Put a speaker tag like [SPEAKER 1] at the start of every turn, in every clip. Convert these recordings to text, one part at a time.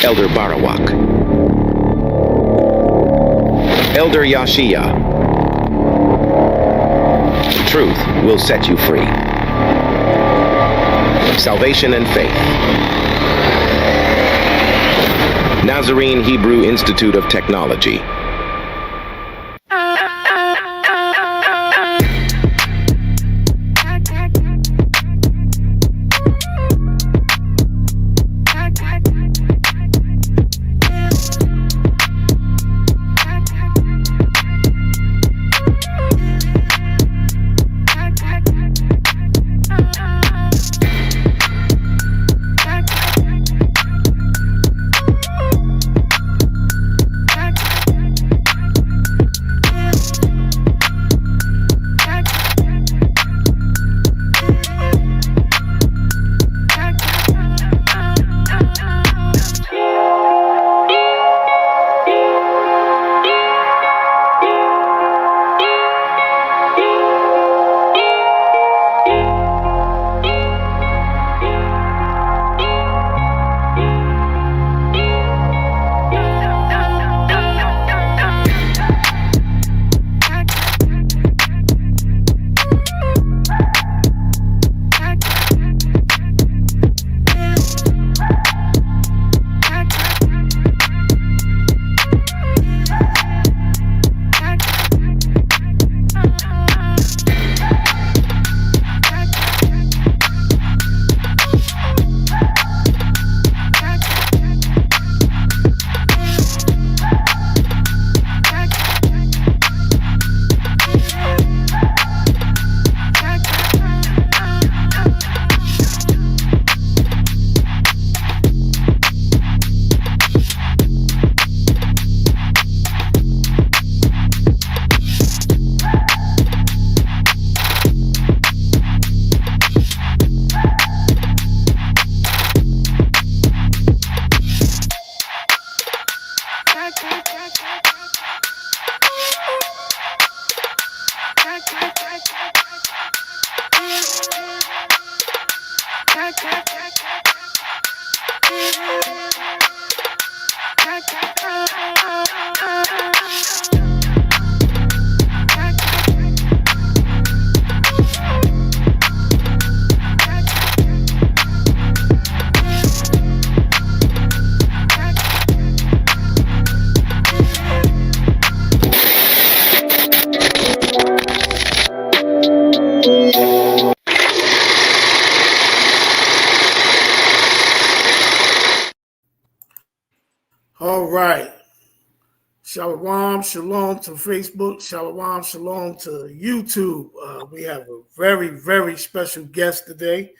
[SPEAKER 1] Elder Barawak, Elder Yashia. The truth will set you free. Salvation and faith. Nazarene Hebrew Institute of Technology.
[SPEAKER 2] All right. Shalom, shalom to Facebook. Shalom, shalom to YouTube. We have a very, very special guest today.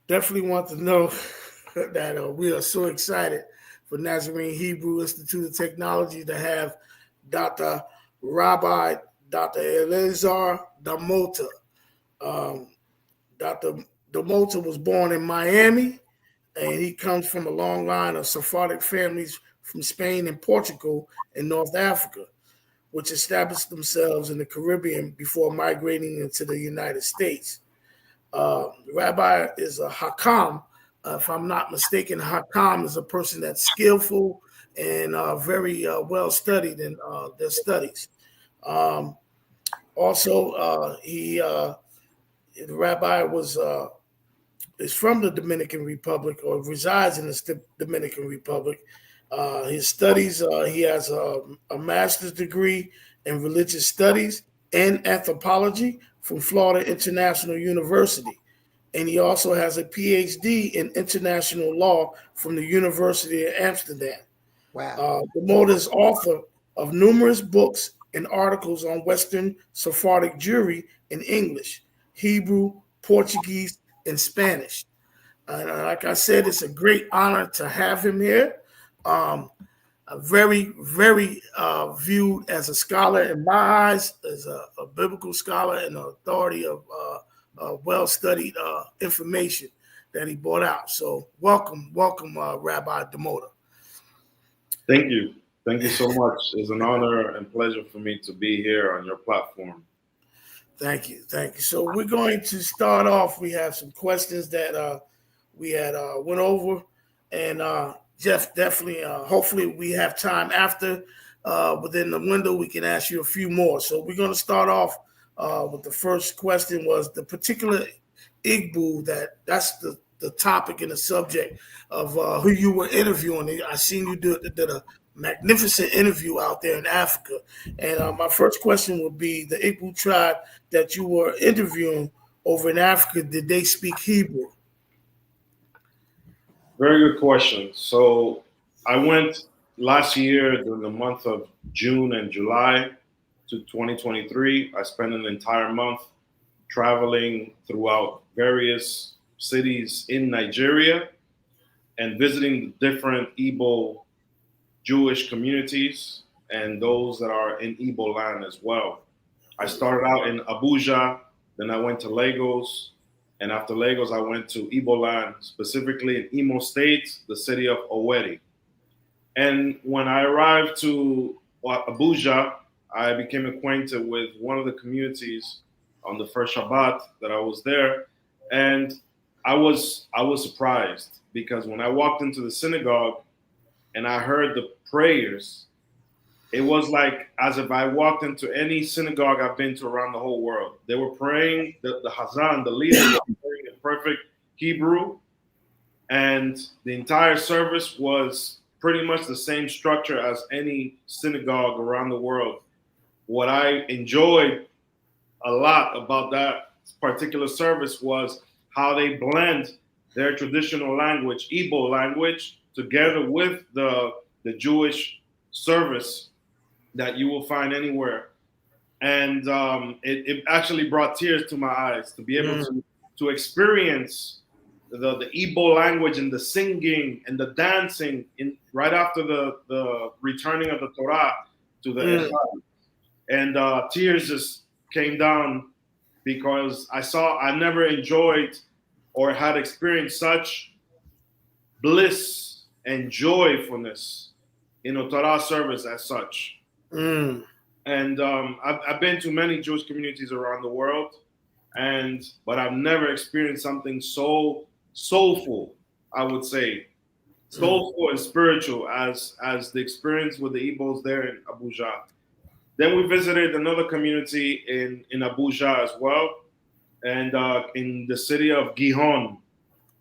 [SPEAKER 2] Definitely want to know that we are so excited for Nazarene Hebrew Institute of Technology to have Dr. Rabbi, Dr. Elazar DaMota. Dr. DaMota was born in Miami, and he comes from a long line of Sephardic families from Spain and Portugal and North Africa, which established themselves in the Caribbean before migrating into the United States. Rabbi is a Hakham. If I'm not mistaken, Hakham is a person that's skillful and very well studied in their studies. The rabbi is from the Dominican Republic, or resides in the Dominican Republic. His studies, he has a master's degree in religious studies and anthropology from Florida International University. And he also has a PhD in international law from the University of Amsterdam.
[SPEAKER 3] Wow.
[SPEAKER 2] DaMota is author of numerous books and articles on Western Sephardic Jewry in English, Hebrew, Portuguese, and Spanish. Like I said, it's a great honor to have him here. Very, very viewed as a scholar in my eyes, as a biblical scholar and an authority of well-studied information that he brought out. So welcome, Rabbi DaMota.
[SPEAKER 4] Thank you. Thank you so much. It's an honor and pleasure for me to be here on your platform.
[SPEAKER 2] Thank you. So we're going to start off. We have some questions that we had went over, And Jeff, definitely, hopefully we have time after, within the window, we can ask you a few more. So we're going to start off with the first question was the particular Igbo that's the topic and the subject of who you were interviewing. I seen you did a magnificent interview out there in Africa. And my first question would be the Igbo tribe that you were interviewing over in Africa, did they speak Hebrew?
[SPEAKER 4] Very good question. So I went last year during the month of June and July to 2023. I spent an entire month traveling throughout various cities in Nigeria and visiting different Igbo Jewish communities and those that are in Igbo land as well. I started out in Abuja, then I went to Lagos, and after Lagos, I went to Igbo land, specifically in Imo State, the city of Owerri. And when I arrived to Abuja, I became acquainted with one of the communities on the first Shabbat that I was there, and I was surprised because when I walked into the synagogue and I heard the prayers, it was like as if I walked into any synagogue I've been to around the whole world. They were praying, the Hazan, the leader, was praying in perfect Hebrew, and the entire service was pretty much the same structure as any synagogue around the world. What I enjoyed a lot about that particular service was how they blend their traditional language, Igbo language, together with the Jewish service that you will find anywhere. And it actually brought tears to my eyes to be able to experience the Igbo language and the singing and the dancing right after the returning of the Torah to the Ehad. And tears just came down because I never enjoyed or had experienced such bliss and joyfulness in a Torah service as such. And I've been to many Jewish communities around the world, but I've never experienced something so soulful, I would say, soulful and spiritual as the experience with the Igbos there in Abuja. Then we visited another community in Abuja as well, and in the city of Gihon.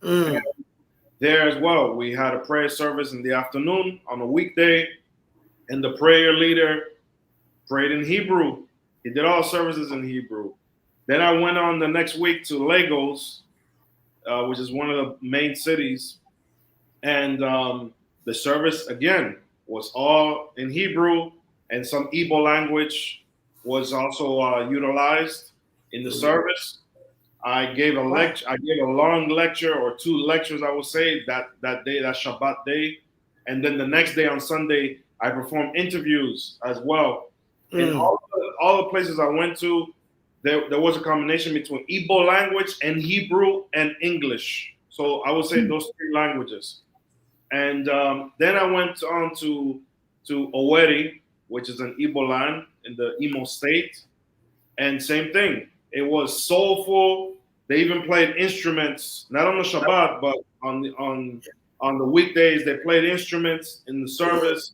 [SPEAKER 4] There as well, we had a prayer service in the afternoon on a weekday, and the prayer leader prayed in Hebrew. He did all services in Hebrew. Then I went on the next week to Lagos, which is one of the main cities, and the service again was all in Hebrew, and some Igbo language was also utilized in the service. I gave a lecture. I gave a long lecture or two lectures, I would say, that day, that Shabbat day, and then the next day on Sunday, I performed interviews as well. In all the places I went to, there was a combination between Igbo language and Hebrew and English. So I would say those three languages. And then I went on to Owerri, which is an Igbo land in the Imo State, and same thing. It was soulful. They even played instruments, not on the Shabbat, but on the weekdays. They played instruments in the service,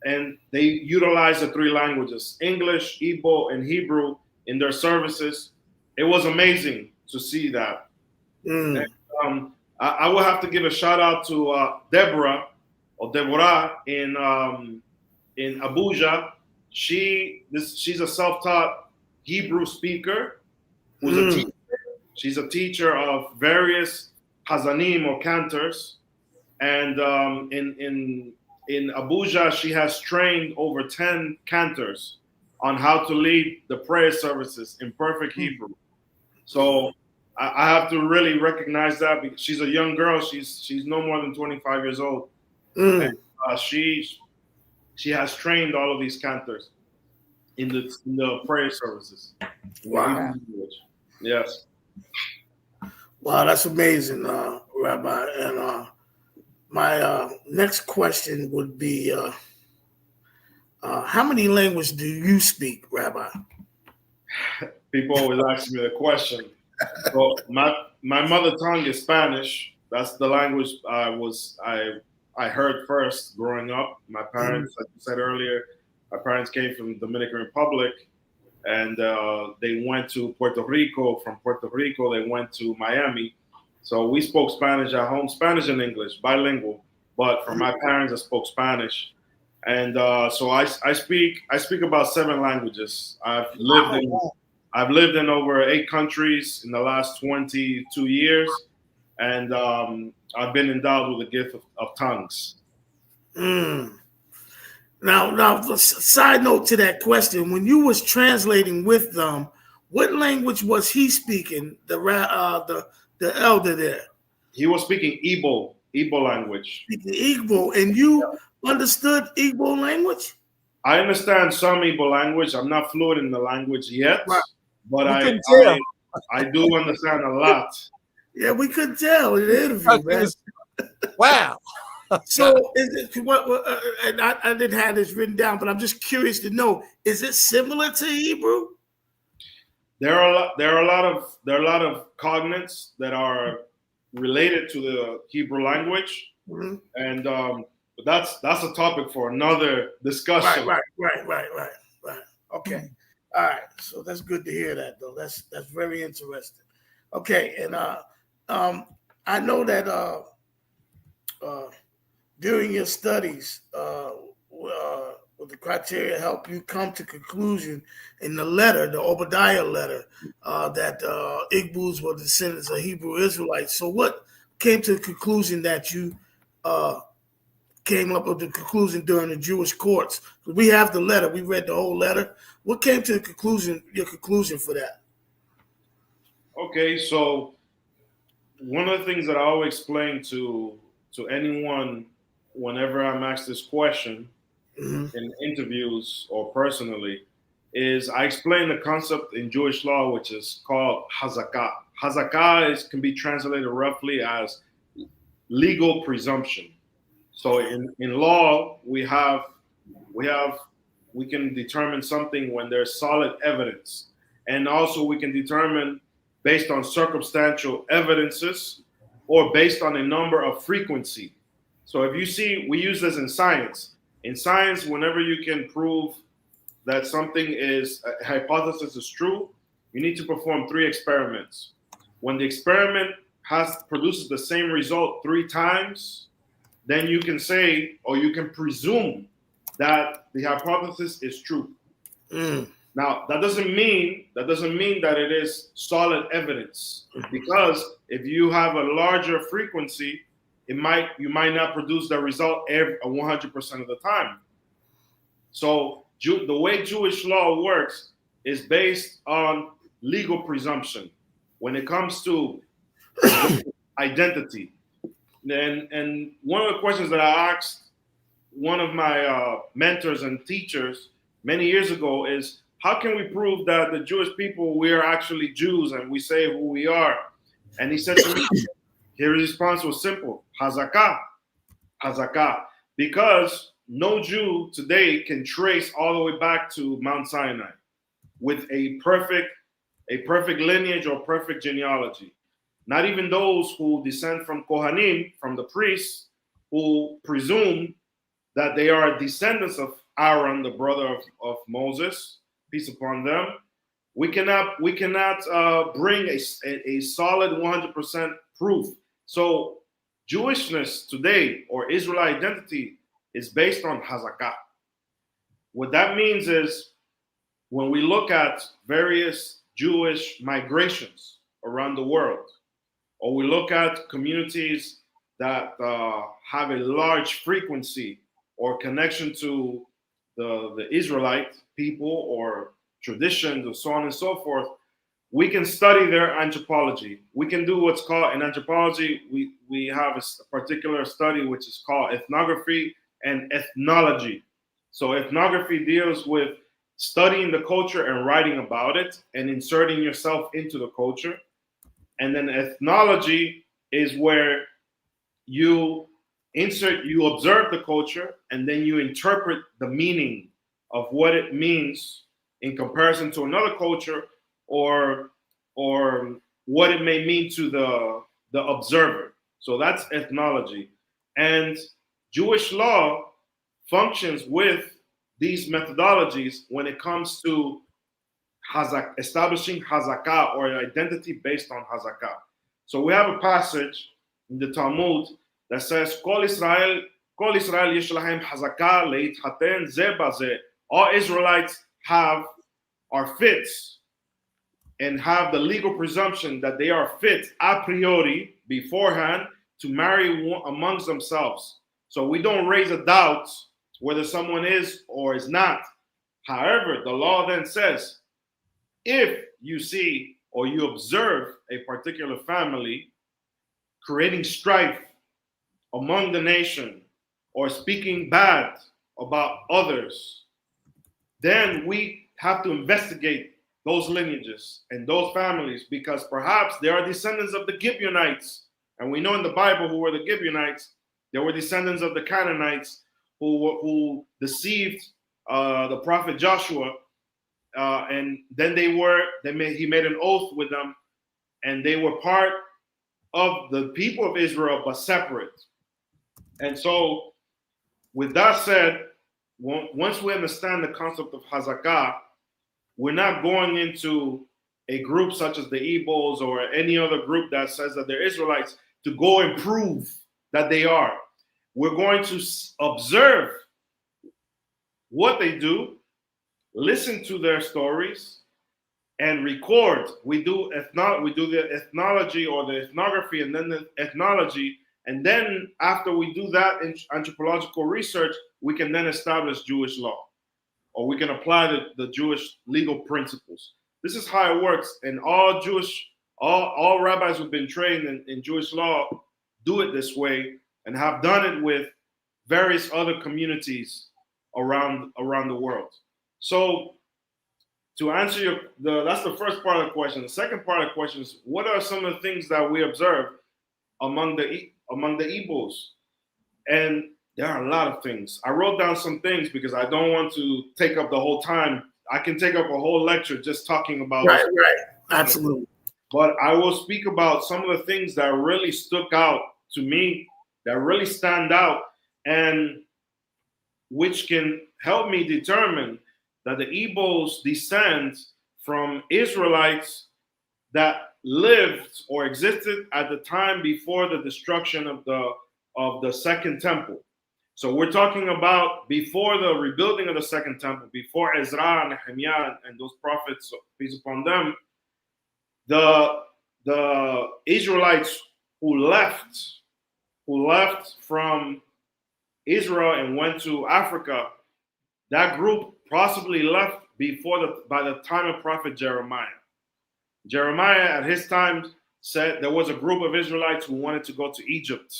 [SPEAKER 4] and they utilized the three languages, English, Igbo, and Hebrew, in their services. It was amazing to see that. And, I will have to give a shout out to Deborah in Abuja. She's a self-taught Hebrew speaker who's a teacher. She's a teacher of various Hazanim or cantors, and in Abuja she has trained over 10 cantors on how to lead the prayer services in perfect Hebrew. So I have to really recognize that because she's a young girl. She's no more than 25 years old, and she has trained all of these cantors in the prayer services.
[SPEAKER 2] Wow.
[SPEAKER 4] Yes.
[SPEAKER 2] Wow, that's amazing, Rabbi. And my next question would be, how many languages do you speak, Rabbi?
[SPEAKER 4] People always ask me the question. So my mother tongue is Spanish, That's the language I heard first growing up. My parents, like you said earlier, my parents came from Dominican Republic, and they went to Puerto Rico. From Puerto Rico, they went to Miami. So we spoke Spanish at home, Spanish and English, bilingual. But for my parents, I spoke Spanish, and so I speak about 7 languages. I've lived in over 8 countries in the last 22 years, and I've been endowed with the gift of tongues.
[SPEAKER 2] Now, side note to that question: when you was translating with them, what language was he speaking? The elder there.
[SPEAKER 4] He was speaking Igbo language.
[SPEAKER 2] Speaking Igbo, and you understood Igbo language?
[SPEAKER 4] I understand some Igbo language. I'm not fluent in the language yet,
[SPEAKER 2] right.
[SPEAKER 4] but I do understand a lot.
[SPEAKER 2] Yeah, we could tell in the interview, man.
[SPEAKER 3] Wow.
[SPEAKER 2] So, is it and I didn't have this written down, but I'm just curious to know: is it similar to Hebrew?
[SPEAKER 4] There are a lot of cognates that are related to the Hebrew language, and but that's a topic for another discussion.
[SPEAKER 2] Right. Okay, all right. So that's good to hear that, though. That's very interesting. Okay, and I know that during your studies, with the criteria help you come to conclusion in the letter, the Obadiah letter, that Igbos were descendants of Hebrew Israelites. So what came to the conclusion that you came up with the conclusion during the Jewish courts? We have the letter. We read the whole letter. What came to the conclusion, your conclusion for that?
[SPEAKER 4] Okay, so one of the things that I always explain to anyone whenever I'm asked this question in interviews or personally is I explain the concept in Jewish law, which is called hazakah. Hazakah can be translated roughly as legal presumption. So in law, we can determine something when there's solid evidence, and also we can determine based on circumstantial evidences or based on a number of frequency. So if you see, we use this in science. In science, whenever you can prove that something is, a hypothesis is true, you need to perform 3 experiments. When the experiment produces the same result 3 times, then you can say, or you can presume that the hypothesis is true. Now, that doesn't mean that it is solid evidence, because if you have a larger frequency, you might not produce the result 100% of the time. So the way Jewish law works is based on legal presumption when it comes to identity. And one of the questions that I asked one of my mentors and teachers many years ago is, how can we prove that the Jewish people, we are actually Jews and we say who we are? And he said to me, his response was simple: hazakah, hazakah. Because no Jew today can trace all the way back to Mount Sinai with a perfect lineage or perfect genealogy. Not even those who descend from Kohanim, from the priests, who presume that they are descendants of Aaron, the brother of Moses, peace upon them. We cannot bring a solid 100% proof. So Jewishness today, or Israelite identity, is based on hazakah. What that means is, when we look at various Jewish migrations around the world, or we look at communities that have a large frequency or connection to the Israelite people or traditions or so on and so forth, we can study their anthropology. We can do what's called, in anthropology, we have a particular study which is called ethnography and ethnology. So ethnography deals with studying the culture and writing about it and inserting yourself into the culture. And then ethnology is where you observe the culture and then you interpret the meaning of what it means in comparison to another culture, or what it may mean to the observer. So that's ethnology. And Jewish law functions with these methodologies when it comes to establishing hazakah, or identity based on hazakah. So we have a passage in the Talmud that says, Kol Israel yesh lahem hazakah leithaten ze bazeh. All Israelites are fit and have the legal presumption that they are fit a priori beforehand to marry amongst themselves. So we don't raise a doubt whether someone is or is not. However, the law then says, if you see or you observe a particular family creating strife among the nation or speaking bad about others, then we have to investigate those lineages and those families, because perhaps they are descendants of the Gibeonites. And we know in the Bible who were the Gibeonites. They were descendants of the Canaanites who deceived the prophet Joshua. And then he made an oath with them, and they were part of the people of Israel, but separate. And so, with that said, once we understand the concept of hazakah, we're not going into a group such as the Igbos or any other group that says that they're Israelites to go and prove that they are. We're going to observe what they do, listen to their stories, and record. We do the ethnology or the ethnography, and then the ethnology, and then after we do that in anthropological research, we can then establish Jewish law, or we can apply the Jewish legal principles. This is how it works, and all rabbis who've been trained in Jewish law do it this way, and have done it with various other communities around the world. So, to answer that's the first part of the question. The second part of the question is, what are some of the things that we observe among the Igbos? And there are a lot of things. I wrote down some things because I don't want to take up the whole time. I can take up a whole lecture just talking about
[SPEAKER 2] Right, absolutely.
[SPEAKER 4] But I will speak about some of the things that really stuck out to me, that really stand out, and which can help me determine that the Igbos descend from Israelites that lived or existed at the time before the destruction of the Second Temple. So we're talking about before the rebuilding of the Second Temple, before Ezra and Nehemiah and those prophets, peace upon them. The Israelites who left from Israel and went to Africa, that group possibly left by the time of prophet Jeremiah. Jeremiah at his time said there was a group of Israelites who wanted to go to Egypt.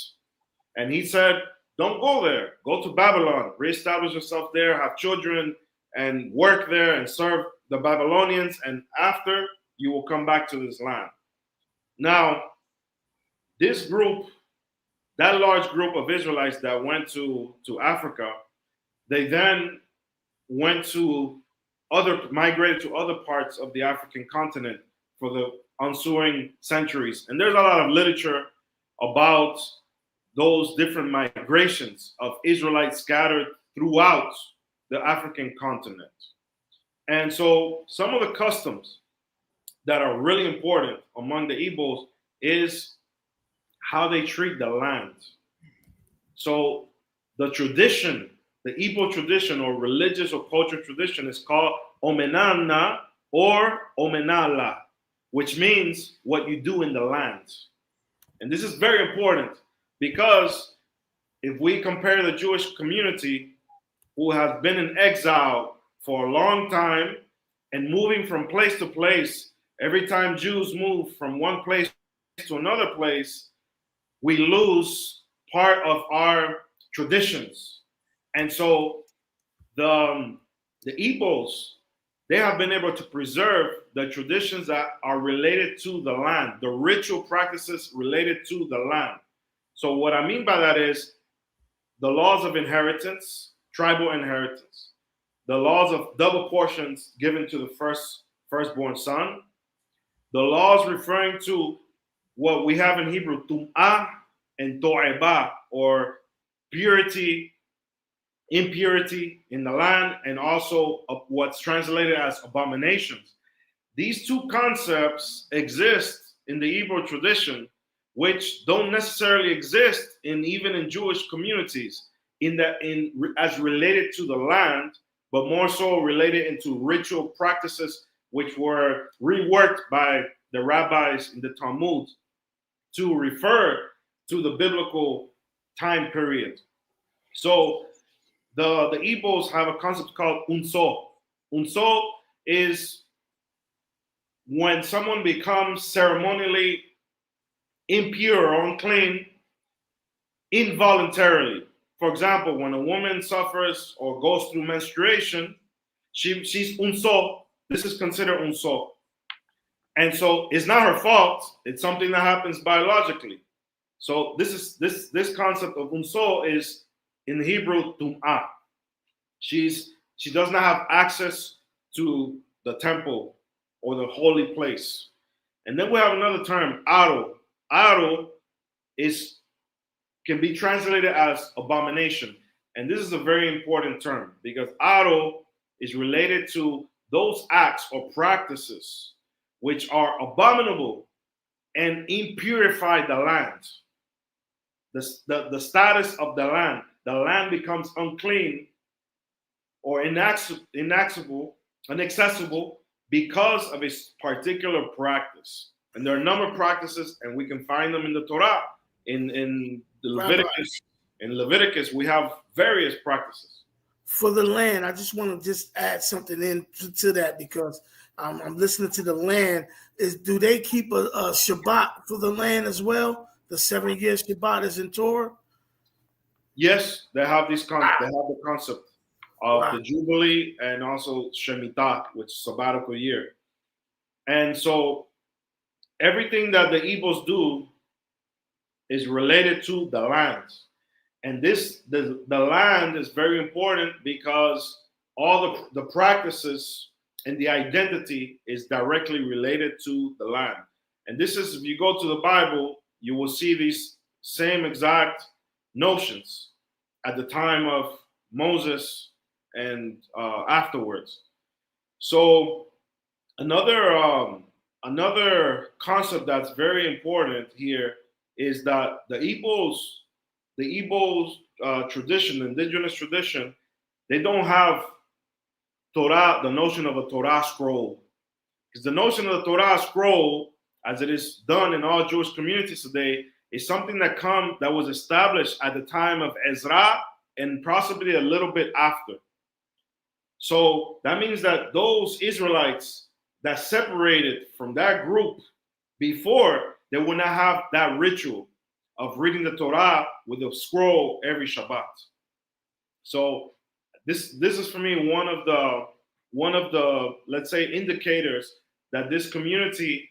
[SPEAKER 4] And he said, don't go there. Go to Babylon. Reestablish yourself there, have children, and work there and serve the Babylonians. And after, you will come back to this land. Now, this group, that large group of Israelites that went to Africa, they then migrated to other parts of the African continent for the ensuing centuries. And there's a lot of literature about those different migrations of Israelites scattered throughout the African continent. And so some of the customs that are really important among the Igbos is how they treat the land. So the tradition, the Igbo tradition or religious or cultural tradition is called omenana or omenala, which means what you do in the land. And this is very important because if we compare the Jewish community who has been in exile for a long time and moving from place to place, every time Jews move from one place to another place, we lose part of our traditions. And so the Igbos, they have been able to preserve the traditions that are related to the land, the ritual practices related to the land. So what I mean by that is the laws of inheritance, tribal inheritance, the laws of double portions given to the firstborn son, the laws referring to what we have in Hebrew, tum'ah and to'eba, or purity, impurity in the land, and also what's translated as abominations. These two concepts exist in the Hebrew tradition, which don't necessarily exist even in Jewish communities as related to the land, but more so related into ritual practices, which were reworked by the rabbis in the Talmud to refer to the biblical time period. So the Igbos have a concept called unso. Unso is when someone becomes ceremonially impure or unclean involuntarily. For example, when a woman suffers or goes through menstruation, she's unso. This is considered unso. And so it's not her fault. It's something that happens biologically. So this concept of unso is in the Hebrew tum'ah. She does not have access to the temple or the holy place. And then we have another term, aro. Aro can be translated as abomination. And this is a very important term because aro is related to those acts or practices which are abominable and impurify the land. The status of the land becomes unclean or inaccessible because of a particular practice. And there are a number of practices, and we can find them in the Torah. In Leviticus, we have various practices.
[SPEAKER 2] For the land, I just want to just add something to that because I'm listening to the land. Do they keep a Shabbat for the land as well? The 7-year Shabbat is in Torah?
[SPEAKER 4] Yes, they have the concept of the Jubilee and also Shemitah, which is sabbatical year. And so everything that the Igbos do is related to the land. And the land is very important because all the practices and the identity is directly related to the land. And this is, if you go to the Bible, you will see these same exact notions at the time of Moses and afterwards. So another concept that's very important here is that the Igbo's tradition, the indigenous tradition, they don't have Torah, the notion of a Torah scroll. Because the notion of the Torah scroll, as it is done in all Jewish communities today, is something that was established at the time of Ezra and possibly a little bit after. So that means that those Israelites that separated from that group before, they would not have that ritual of reading the Torah with a scroll every Shabbat. So this is for me one of the let's say indicators that this community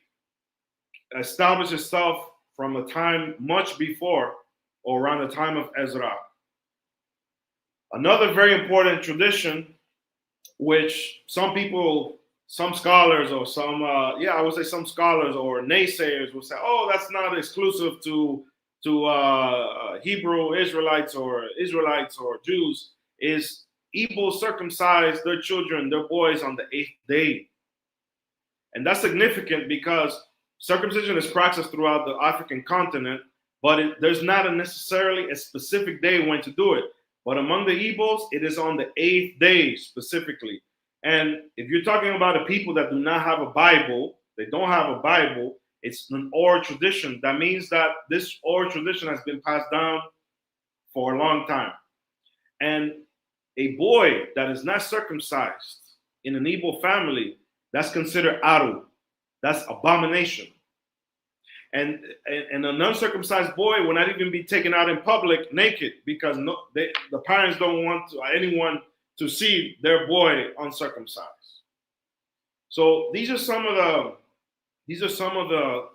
[SPEAKER 4] established itself from a time much before or around the time of Ezra. Another very important tradition, which some scholars or some scholars or naysayers will say, oh, that's not exclusive to Hebrew Israelites or Jews, is Igbo circumcise their children, their boys, on the 8th day. And that's significant because circumcision is practiced throughout the African continent, but there's not necessarily a specific day when to do it. But among the Igbos, it is on the 8th day specifically. And if you're talking about a people that do not have a Bible, they don't have a Bible, it's an oral tradition. That means that this oral tradition has been passed down for a long time. And a boy that is not circumcised in an Igbo family, that's considered aru. That's abomination. And an uncircumcised boy will not even be taken out in public naked because the parents don't want anyone to see their boy uncircumcised. So these are some of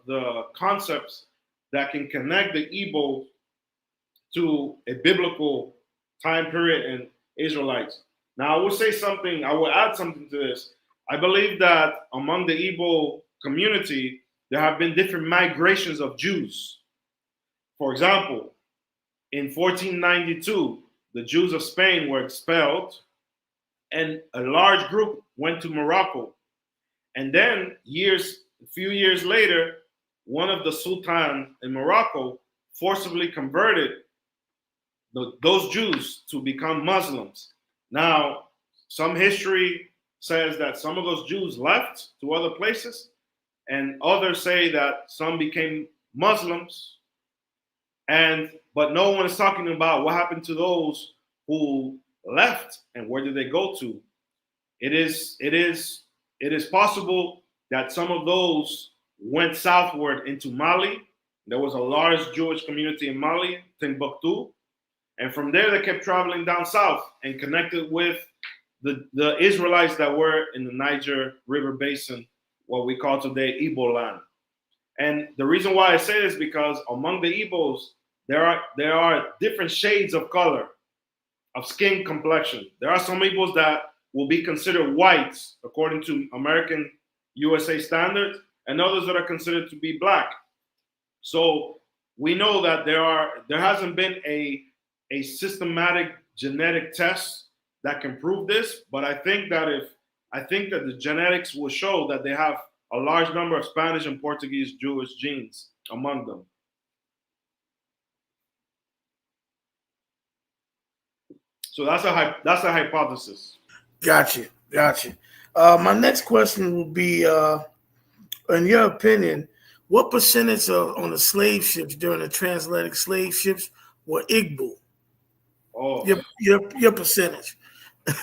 [SPEAKER 4] the concepts that can connect the Igbo to a biblical time period and Israelites. Now I will add something to this. I believe that among the Igbo community, there have been different migrations of Jews For example, in 1492, the Jews of Spain were expelled, and a large group went to Morocco. And then a few years later, one of the sultan in Morocco forcibly converted those Jews to become Muslims. Now, some history says that some of those Jews left to other places, and others say that some became Muslims. But no one is talking about what happened to those who left and where did they go to. It is possible that some of those went southward into Mali. There was a large Jewish community in Mali, Timbuktu, and from there they kept traveling down south and connected with the Israelites that were in the Niger River Basin, what we call today Igbo land. And the reason why I say this is because among the Igbos, there are different shades of color, of skin complexion. There are some Igbos that will be considered whites according to American USA standards, and others that are considered to be black. So we know that there hasn't been a systematic genetic test that can prove this, but I think that the genetics will show that they have a large number of Spanish and Portuguese Jewish genes among them. So that's a hypothesis.
[SPEAKER 2] Gotcha. My next question will be, in your opinion, what percentage on the slave ships during the transatlantic slave ships were Igbo?
[SPEAKER 4] Oh,
[SPEAKER 2] your percentage.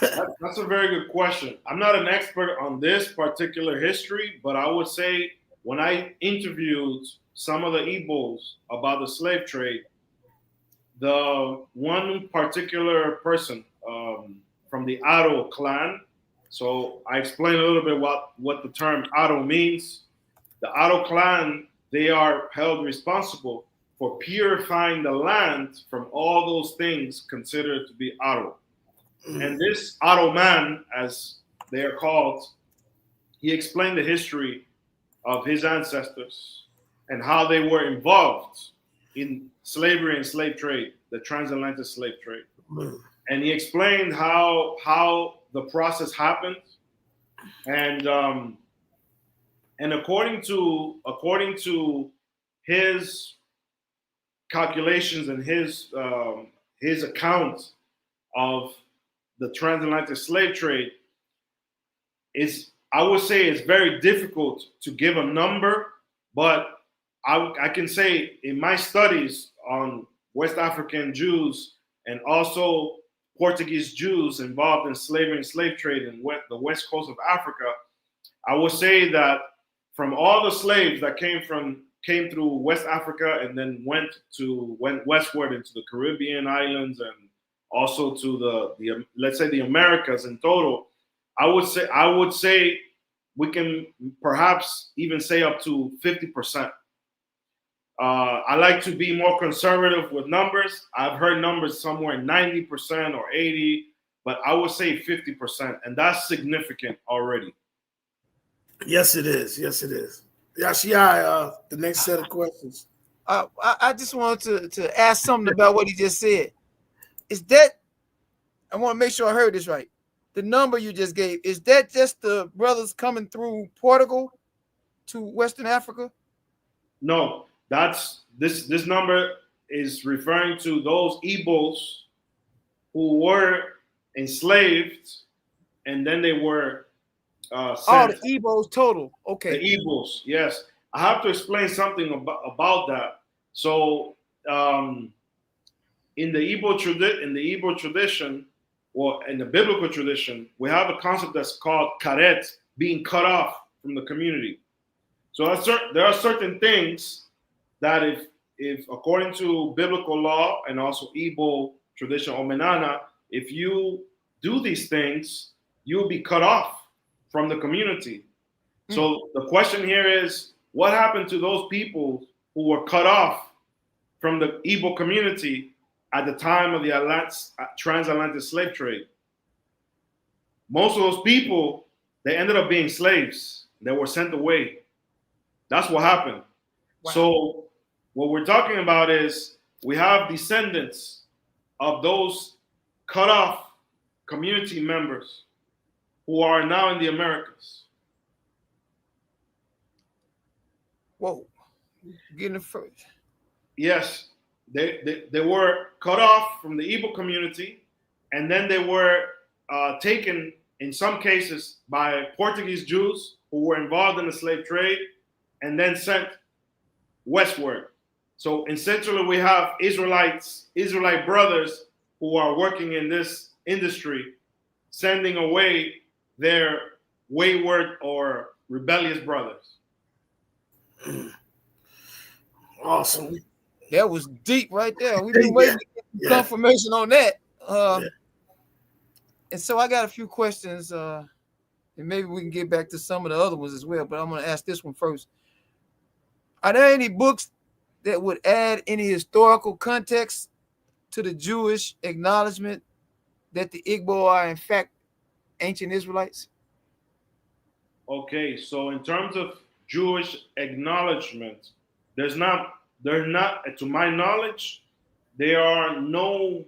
[SPEAKER 4] That's a very good question. I'm not an expert on this particular history, but I would say when I interviewed some of the Igbos about the slave trade, the one particular person from the Aro clan, so I explained a little bit what the term Aro means. The Aro clan, they are held responsible for purifying the land from all those things considered to be Aro. And this Aro man, as they are called, he explained the history of his ancestors and how they were involved in slavery and slave trade, the transatlantic slave trade. And he explained how the process happened. And according to his calculations and his account of the transatlantic slave trade, I would say it's very difficult to give a number, but I can say in my studies on West African Jews and also Portuguese Jews involved in slavery and slave trade in the west coast of Africa, I would say that from all the slaves that came through West Africa and then went westward into the Caribbean islands and also to the let's say the Americas in total, I would say we can perhaps even say up to 50%. I like to be more conservative with numbers. I've heard numbers somewhere 90% or 80%, but I would say 50%, and that's significant already.
[SPEAKER 2] Yes, it is. Yashia, the next set of questions.
[SPEAKER 3] I just wanted to ask something about what he just said. Is that, I want to make sure I heard this right. The number you just gave, is that just the brothers coming through Portugal to Western Africa?
[SPEAKER 4] No, this number is referring to those Igbos who were enslaved and then they were sent.
[SPEAKER 3] The Igbos total. Okay.
[SPEAKER 4] The Igbos, yes. I have to explain something about that. So in the Igbo tradition, or in the biblical tradition, we have a concept that's called karet, being cut off from the community. So there are certain things that if according to biblical law and also Igbo tradition, Omenana, if you do these things, you'll be cut off from the community. So the question here is, what happened to those people who were cut off from the Igbo community at the time of the transatlantic slave trade? Most of those people, they ended up being slaves. They were sent away. That's what happened. Wow. So What we're talking about is we have descendants of those cut off community members who are now in the Americas.
[SPEAKER 3] Whoa, getting it first.
[SPEAKER 4] Yes, they were cut off from the Igbo community, and then they were taken in some cases by Portuguese Jews who were involved in the slave trade, and then sent westward. So essentially, we have Israelite brothers who are working in this industry, sending away their wayward or rebellious brothers.
[SPEAKER 2] Awesome.
[SPEAKER 3] That was deep right there. We've been waiting to get confirmation on that. And so I got a few questions, and maybe we can get back to some of the other ones as well. But I'm going to ask this one first. Are there any books that would add any historical context to the Jewish acknowledgement that the Igbo are in fact ancient Israelites?
[SPEAKER 4] Okay, so in terms of Jewish acknowledgement, there's not, to my knowledge, there are no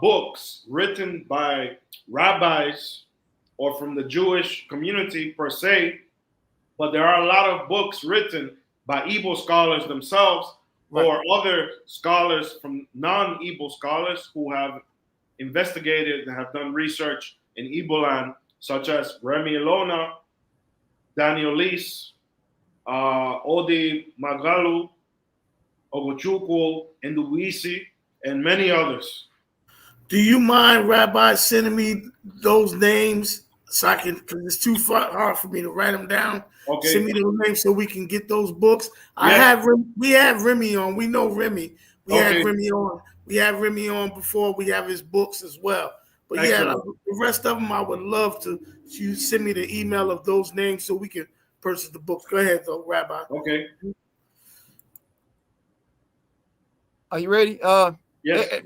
[SPEAKER 4] books written by rabbis or from the Jewish community per se, but there are a lot of books written by Igbo scholars themselves, right, or other scholars from non-Igbo scholars who have investigated and have done research in Igbo land, such as Remy Elona, Daniel Lees, Odi Magalu, Ogochukwu, Ndubuisi, and many others.
[SPEAKER 2] Do you mind, Rabbi, sending me those names so I can, because it's too hard for me to write them down. Okay. Send me those names so we can get those books. Yeah. We have Remy on. We know Remy. We had Remy on. We have Remy on before. We have his books as well. But excellent. Yeah, the rest of them, I would love to you send me the email of those names so we can purchase the books. Go ahead, though, Rabbi.
[SPEAKER 4] Okay.
[SPEAKER 3] Are you ready?
[SPEAKER 4] Yes.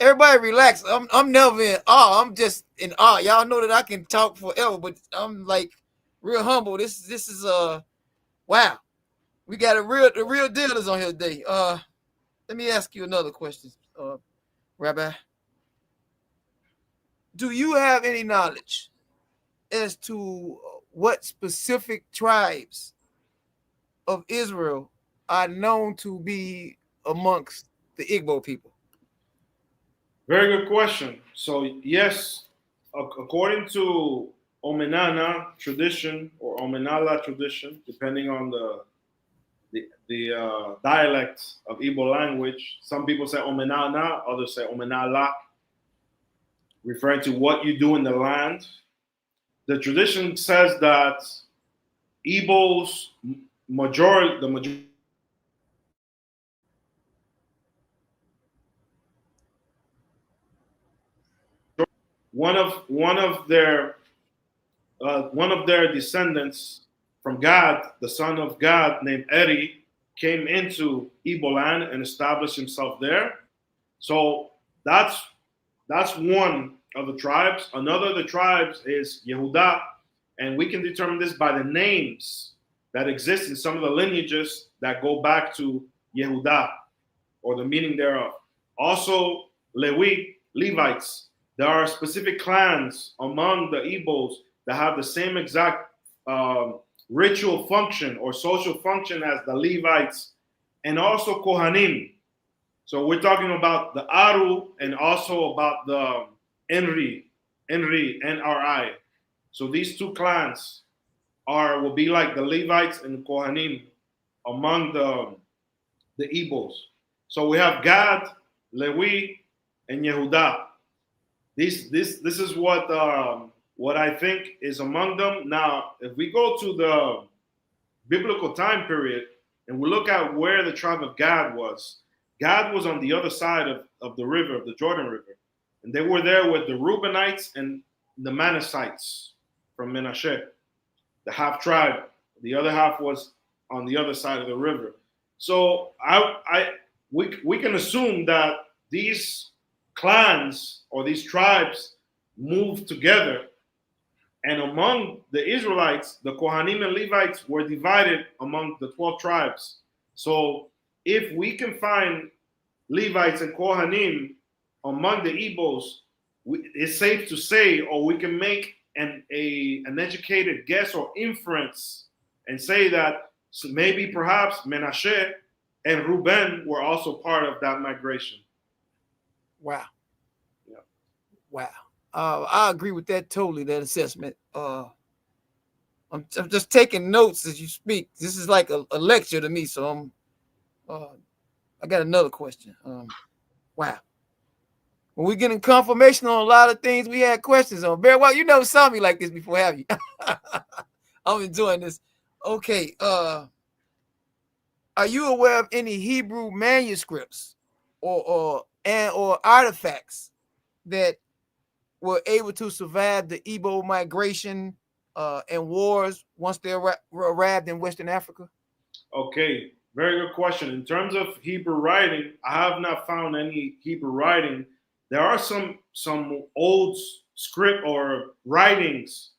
[SPEAKER 3] Everybody relax. I'm never in awe. I'm just in awe. Y'all know that I can talk forever, but I'm like real humble. This is wow. We got the real dealers on here today. Let me ask you another question, Rabbi. Do you have any knowledge as to what specific tribes of Israel are known to be amongst the Igbo people?
[SPEAKER 4] Very good question. So yes, according to Omenana tradition or Omenala tradition, depending on the dialect of Igbo language, some people say Omenana, others say Omenala, referring to what you do in the land. The tradition says that Igbo's majority. One of their descendants from Gad, the son of God named Eri, came into Igbo land and established himself there. So that's one of the tribes. Another of the tribes is Yehuda, and we can determine this by the names that exist in some of the lineages that go back to Yehuda, or the meaning thereof. Also, Levites. There are specific clans among the Igbos that have the same exact ritual function or social function as the Levites, and also Kohanim. So we're talking about the Aru and also about the Enri, Nri. So these two clans will be like the Levites and Kohanim among the Igbos. So we have Gad, Lewi, and Yehuda. This is what I think is among them. Now, if we go to the biblical time period and we look at where the tribe of Gad was on the other side of the river, of the Jordan River. And they were there with the Reubenites and the Manassites from Menashe, the half tribe. The other half was on the other side of the river. So we can assume that these clans or these tribes moved together, and among the Israelites, the Kohanim and Levites were divided among the 12 tribes. So if we can find Levites and Kohanim among the Igbos, it's safe to say, or we can make an educated guess or inference and say that maybe perhaps Menashe and Reuben were also part of that migration.
[SPEAKER 3] Wow.
[SPEAKER 4] Yeah.
[SPEAKER 3] Wow. I agree with that totally, that assessment. I'm just taking notes as you speak. This is like a lecture to me, so I got another question. Wow. When we're getting confirmation on a lot of things, we had questions on. Very well, you never saw me like this before, have you? I'm enjoying this. Okay. Are you aware of any Hebrew manuscripts or artifacts that were able to survive the Igbo migration and wars once they arrived in Western Africa?
[SPEAKER 4] Okay, very good question. In terms of Hebrew writing, I have not found any Hebrew writing. There are some old script or writings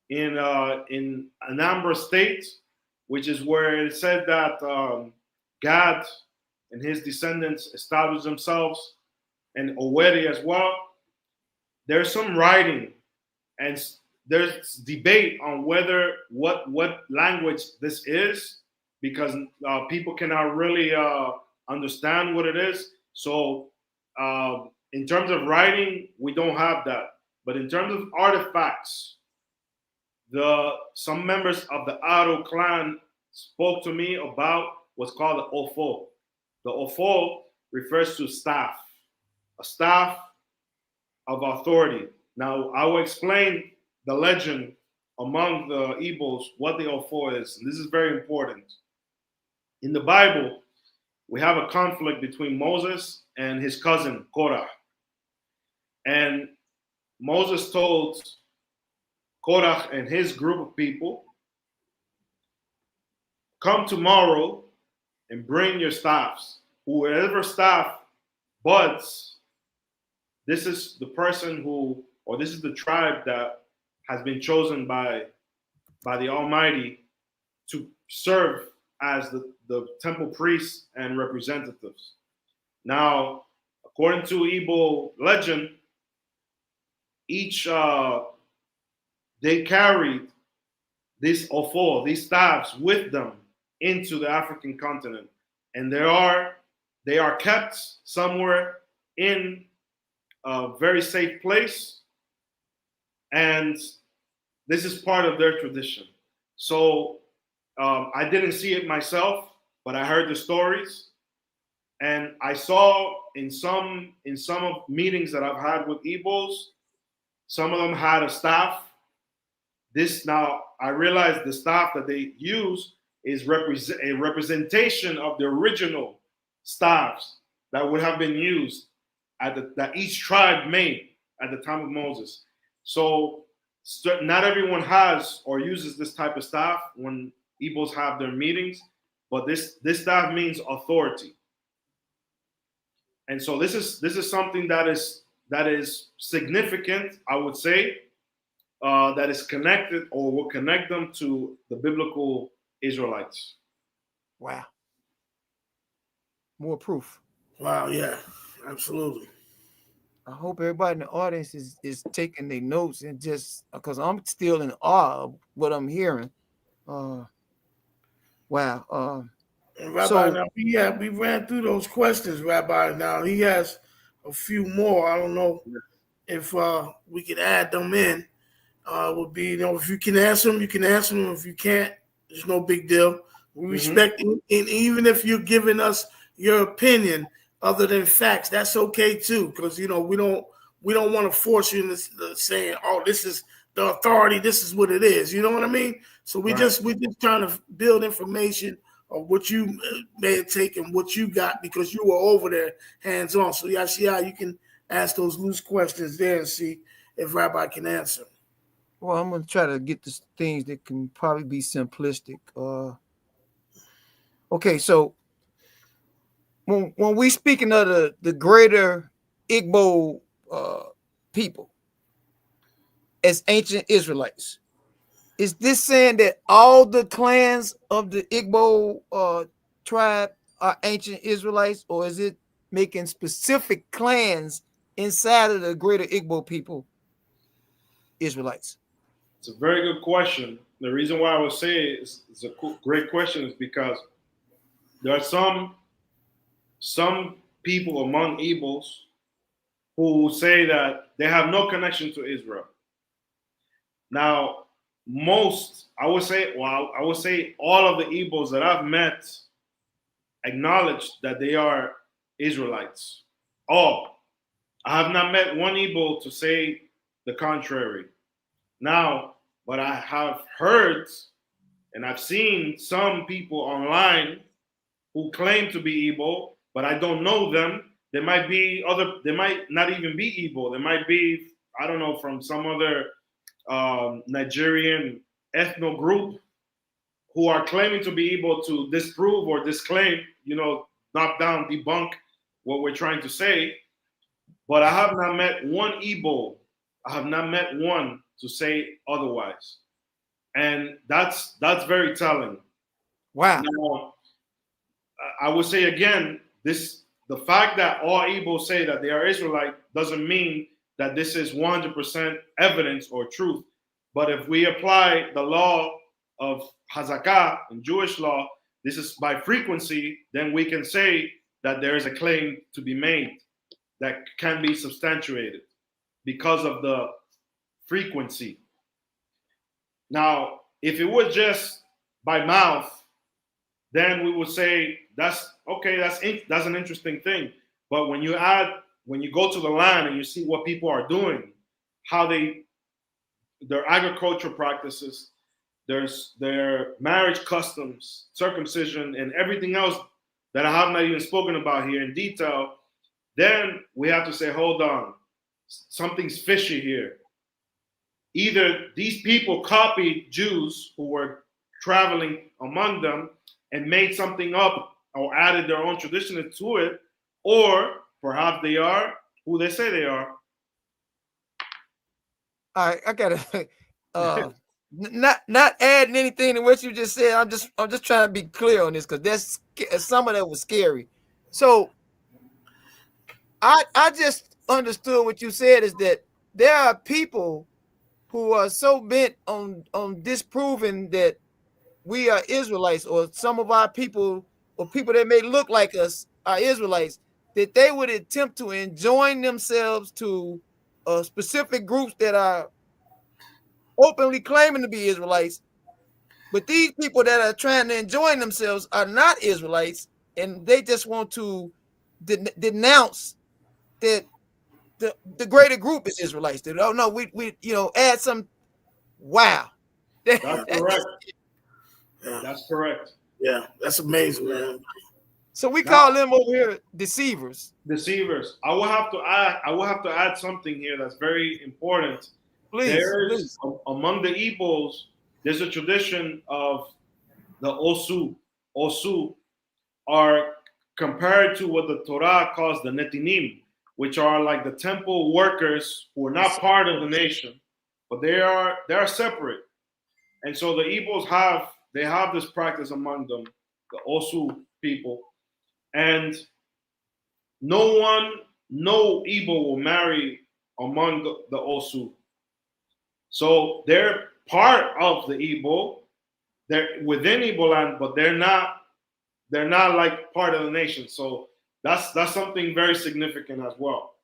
[SPEAKER 4] in Anambra State, which is where it said that God and his descendants established themselves, and Oweri as well. There's some writing, and there's debate on whether what language this is, because people cannot really understand what it is. So in terms of writing, we don't have that. But in terms of artifacts, some members of the Aro clan spoke to me about what's called the Ofo. The Ofo refers to staff, a staff of authority. Now, I will explain the legend among the Igbos, what the Ofo is. And this is very important. In the Bible, we have a conflict between Moses and his cousin, Korah. And Moses told Korah and his group of people, come tomorrow and bring your staffs. Whoever staff buds, this is the person who, or this is the tribe that has been chosen by the Almighty to serve as the temple priests and representatives. Now, according to Igbo legend, each they carried these ofo, these staffs, with them into the African continent, and they are kept somewhere in a very safe place, and this is part of their tradition. So I didn't see it myself, but I heard the stories, and I saw in some of meetings that I've had with Igbos, some of them had a staff. This, now I realize the staff that they use is a representation of the original staffs that would have been used that each tribe made at the time of Moses. So not everyone has or uses this type of staff when Igbos have their meetings, but this staff means authority. And so this is something that is significant, I would say, that is connected or will connect them to the biblical Israelites.
[SPEAKER 3] Wow. More proof.
[SPEAKER 2] Wow, yeah, absolutely.
[SPEAKER 3] I hope everybody in the audience is taking their notes, and just because I'm still in awe of what I'm hearing. Wow.
[SPEAKER 2] And Rabbi, now we ran through those questions, Rabbi. Now he has a few more. I don't know if we could add them in. Would be, if you can answer them, you can answer them. If you can't, there's no big deal. We respect, and even if you're giving us your opinion other than facts, that's okay too, because we don't want to force you into saying, oh, this is the authority, this is what it is. You know what I mean? So we're just trying to build information of what you may have taken, what you got, because you were over there hands on. So Yashia, you can ask those loose questions there and see if Rabbi can answer.
[SPEAKER 3] Well, I'm going to try to get to things that can probably be simplistic. Okay, so when we speaking of the greater Igbo people as ancient Israelites, is this saying that all the clans of the Igbo tribe are ancient Israelites, or is it making specific clans inside of the greater Igbo people Israelites?
[SPEAKER 4] It's a very good question. The reason why I would say it's a great question is because there are some people among Igbos who say that they have no connection to Israel. Now, I would say all of the Igbos that I've met acknowledge that they are Israelites. All. I have not met one Igbo to say the contrary. Now, but I have heard and I've seen some people online who claim to be Igbo, but I don't know them. They might not even be Igbo. They might be, I don't know, from some other Nigerian ethno group who are claiming to be able to disprove or disclaim, knock down, debunk what we're trying to say. But I have not met one Igbo. I have not met one to say otherwise. And that's very telling.
[SPEAKER 3] Wow.
[SPEAKER 4] Now, I would say again, the fact that all Igbo say that they are Israelite doesn't mean that this is 100% evidence or truth. But if we apply the law of Hazakah in Jewish law, this is by frequency, then we can say that there is a claim to be made that can be substantiated because of the frequency. Now, if it was just by mouth, then we would say that's okay, that's an interesting thing. But when you go to the land and you see what people are doing, how their agricultural practices, their marriage customs, circumcision, and everything else that I have not even spoken about here in detail, then we have to say, hold on, something's fishy here. Either these people copied Jews who were traveling among them and made something up or added their own tradition to it, or perhaps they are who they say they are.
[SPEAKER 3] All right, I gotta not adding anything to what you just said. I'm just trying to be clear on this because some of that was scary. So I just understood what you said is that there are people who are so bent on disproving that we are Israelites, or some of our people, or people that may look like us are Israelites, that they would attempt to enjoin themselves to specific groups that are openly claiming to be Israelites. But these people that are trying to enjoin themselves are not Israelites, and they just want to denounce that the greater group is Israelites. That, oh no, we add some. Wow,
[SPEAKER 4] that's correct. That's correct.
[SPEAKER 2] Yeah, that's amazing, man.
[SPEAKER 3] So we call them over here deceivers.
[SPEAKER 4] Deceivers. I will have to add something here that's very important.
[SPEAKER 3] Please.
[SPEAKER 4] Among the Igbos, there's a tradition of the Osu. Osu are compared to what the Torah calls the Netinim, which are like the temple workers who are not part of the nation, but they are separate. And so the Igbos have this practice among them, the Osu people, and no Igbo will marry among the Osu. So they're part of the Igbo, they're within Igbo land, but they're not like part of the nation. So that's something very significant as well.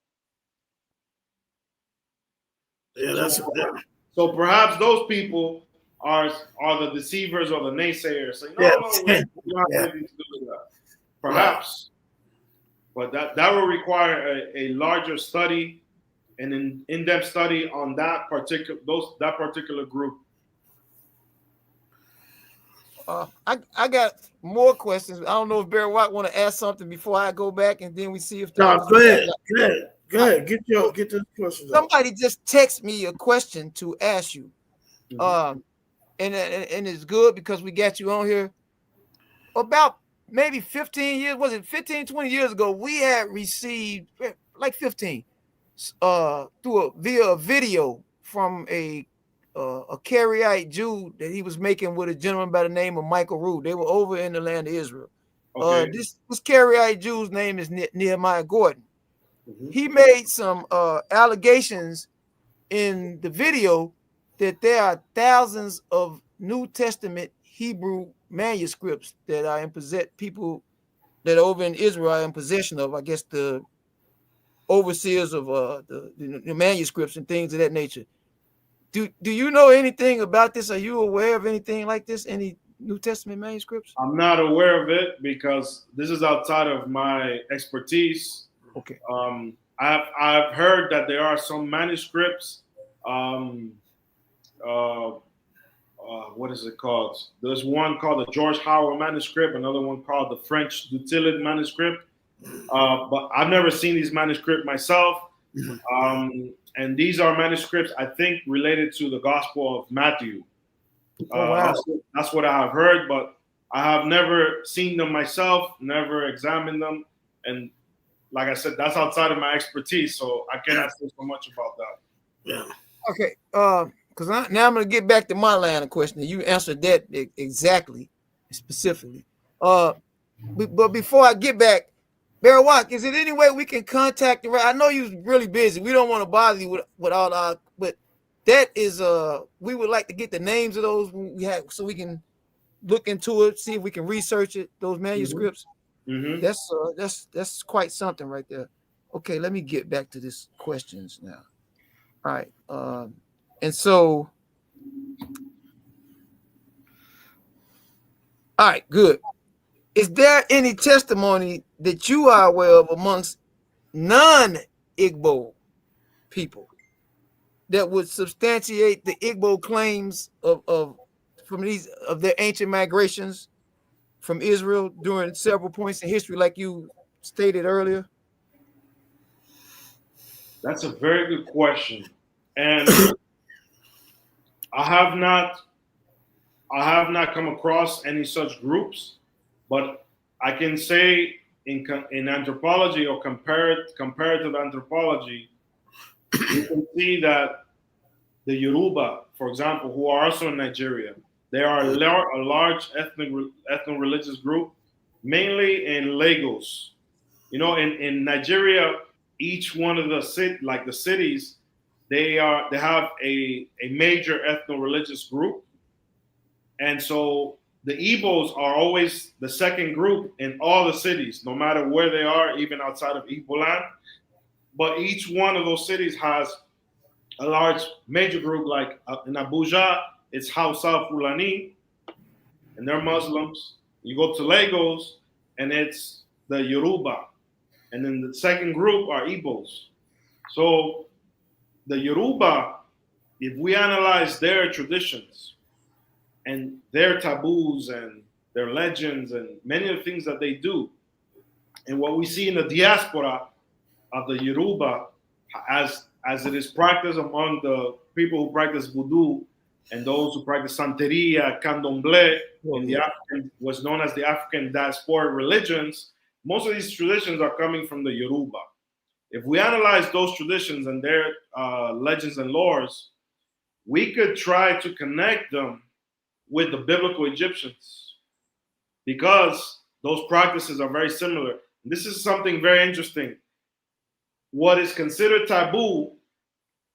[SPEAKER 2] Yeah,
[SPEAKER 4] so perhaps those people are the deceivers or the naysayers. Saying, no, we don't have anything to do with that. Perhaps, but that will require a larger study and an in-depth study on that particular group.
[SPEAKER 3] I got more questions. I don't know if Barry White want to ask something before I go back, and then we see if.
[SPEAKER 2] No, go ahead. Get the questions.
[SPEAKER 3] Somebody just text me a question to ask you, and it's good because we got you on here. About maybe 15 years, was it 15, 20 years ago? We had received like 15 via a video from a Karaite Jew that he was making with a gentleman by the name of Michael Root. They were over in the land of Israel.
[SPEAKER 4] Okay.
[SPEAKER 3] This Cariite Jew's name is Nehemiah Gordon.
[SPEAKER 4] Mhm.
[SPEAKER 3] He made some allegations in the video that there are thousands of New Testament Hebrew manuscripts that are in people that are over in Israel are in possession of, I guess, the overseers of the manuscripts and things of that nature. Do you know anything about this? Are you aware of anything like this? Any New Testament manuscripts?
[SPEAKER 4] I'm not aware of it because this is outside of my expertise.
[SPEAKER 3] Okay.
[SPEAKER 4] I've heard that there are some manuscripts. Um, what is it called? There's one called the George Howard manuscript, another one called the French Dutilid manuscript. But I've never seen these manuscripts myself. And these are manuscripts, I think, related to the Gospel of Matthew.
[SPEAKER 3] Oh, wow.
[SPEAKER 4] That's what I have heard, but I have never seen them myself, never examined them. And like I said, that's outside of my expertise, so I cannot say so much about that.
[SPEAKER 2] Yeah.
[SPEAKER 3] Okay. Because now I'm going to get back to my line of questioning. You answered that exactly, specifically. But before I get back, Barry Watt, is there any way we can contact you? I know you're really busy. We don't want to bother you with all our, but that is we would like to get the names of those we have so we can look into it, see if we can research it, those manuscripts.
[SPEAKER 4] Mm-hmm.
[SPEAKER 3] That's quite something right there. Okay, let me get back to this questions now. All right. And so all right, good. Is there any testimony that you are aware of amongst non-Igbo people that would substantiate the Igbo claims of their ancient migrations from Israel during several points in history, like you stated earlier?
[SPEAKER 4] That's a very good question, and I have not come across any such groups, but I can say in anthropology or comparative anthropology, you can see that the Yoruba, for example, who are also in Nigeria, they are a large ethno-religious group, mainly in Lagos. You know, in Nigeria, each one of the cities, they have a major ethno-religious group. And so the Igbos are always the second group in all the cities, no matter where they are, even outside of Igbo land. But each one of those cities has a large major group, like in Abuja, it's Hausa Fulani, and they're Muslims. You go to Lagos, and it's the Yoruba. And then the second group are Igbos. So the Yoruba, if we analyze their traditions and their taboos and their legends and many of the things that they do, and what we see in the diaspora of the Yoruba as it is practiced among the people who practice voodoo and those who practice Santeria, Candomblé, in the African, what's known as the African diasporic religions, most of these traditions are coming from the Yoruba. If we analyze those traditions and their legends and lores, we could try to connect them with the biblical Egyptians because those practices are very similar. This is something very interesting. What is considered taboo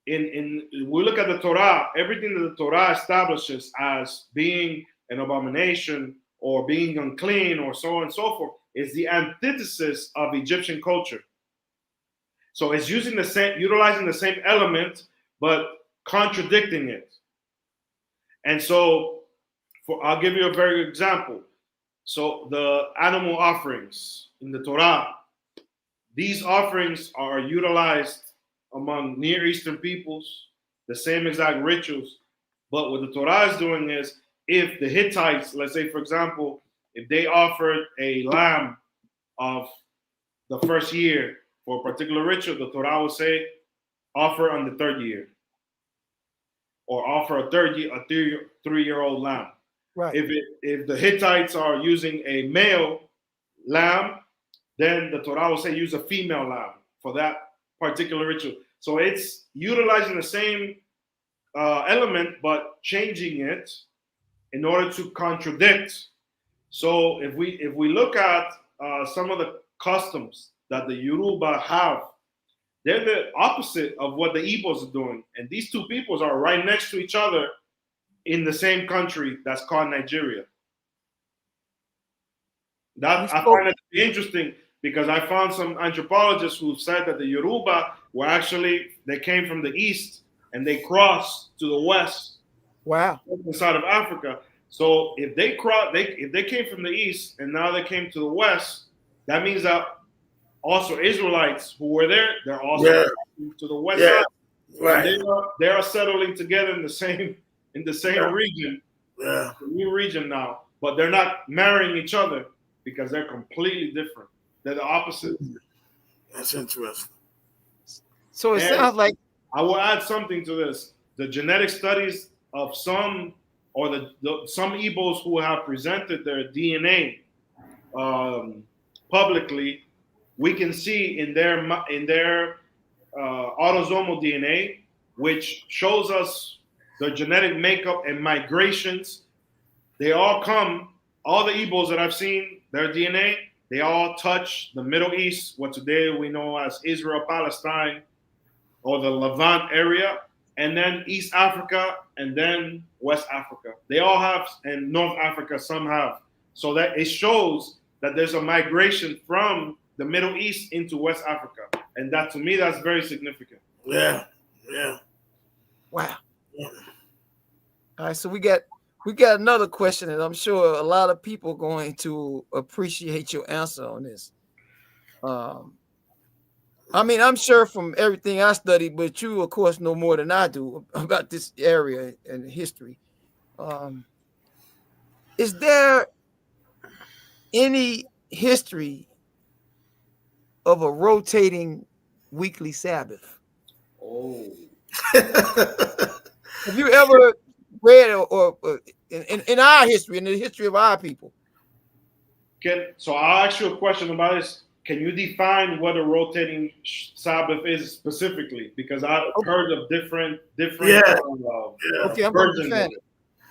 [SPEAKER 4] in we look at the Torah, everything that the Torah establishes as being an abomination or being unclean or so on and so forth is the antithesis of Egyptian culture. So it's utilizing the same element, but contradicting it. And so I'll give you a very good example. So the animal offerings in the Torah, these offerings are utilized among Near Eastern peoples, the same exact rituals. But what the Torah is doing is, if the Hittites, let's say, for example, if they offered a lamb of the first year for a particular ritual, the Torah will say, offer on the third year, or offer a 3-year-old lamb.
[SPEAKER 3] Right.
[SPEAKER 4] If the Hittites are using a male lamb, then the Torah will say use a female lamb for that particular ritual. So it's utilizing the same element, but changing it in order to contradict So if we look at some of the customs that the Yoruba have, they're the opposite of what the Igbos are doing. And these two peoples are right next to each other in the same country that's called Nigeria. That I find it interesting because I found some anthropologists who said that the Yoruba were actually, they came from the east and they crossed to the west.
[SPEAKER 3] Wow.
[SPEAKER 4] Inside of Africa. So if they if they came from the east and now they came to the west, that means that also Israelites who were there, they're also to the west side. Right. They are settling together in the same region, the new region now, but they're not marrying each other because they're completely different. They're the opposite.
[SPEAKER 2] That's interesting.
[SPEAKER 3] So it sounds like
[SPEAKER 4] I will add something to this. The genetic studies of some some Igbos who have presented their DNA publicly, we can see in their autosomal DNA, which shows us the genetic makeup and migrations. They all all the Igbos that I've seen, their DNA, they all touch the Middle East, what today we know as Israel, Palestine, or the Levant area, and then East Africa, and then West Africa. They all have, and North Africa, some have. So that it shows that there's a migration from the Middle East into West Africa. And that, to me, that's very significant.
[SPEAKER 2] Yeah.
[SPEAKER 3] Wow. Yeah. All right, so we got another question, and I'm sure a lot of people are going to appreciate your answer on this. I mean, I'm sure from everything I studied, but you, of course, know more than I do about this area and history. Is there any history of a rotating weekly Sabbath?
[SPEAKER 4] Oh.
[SPEAKER 3] Have you ever read or in our history, in the history of our people?
[SPEAKER 4] So I'll ask you a question about this. Can you define what a rotating Sabbath is specifically? Because I've heard of different
[SPEAKER 3] okay, I'm
[SPEAKER 4] versions of it.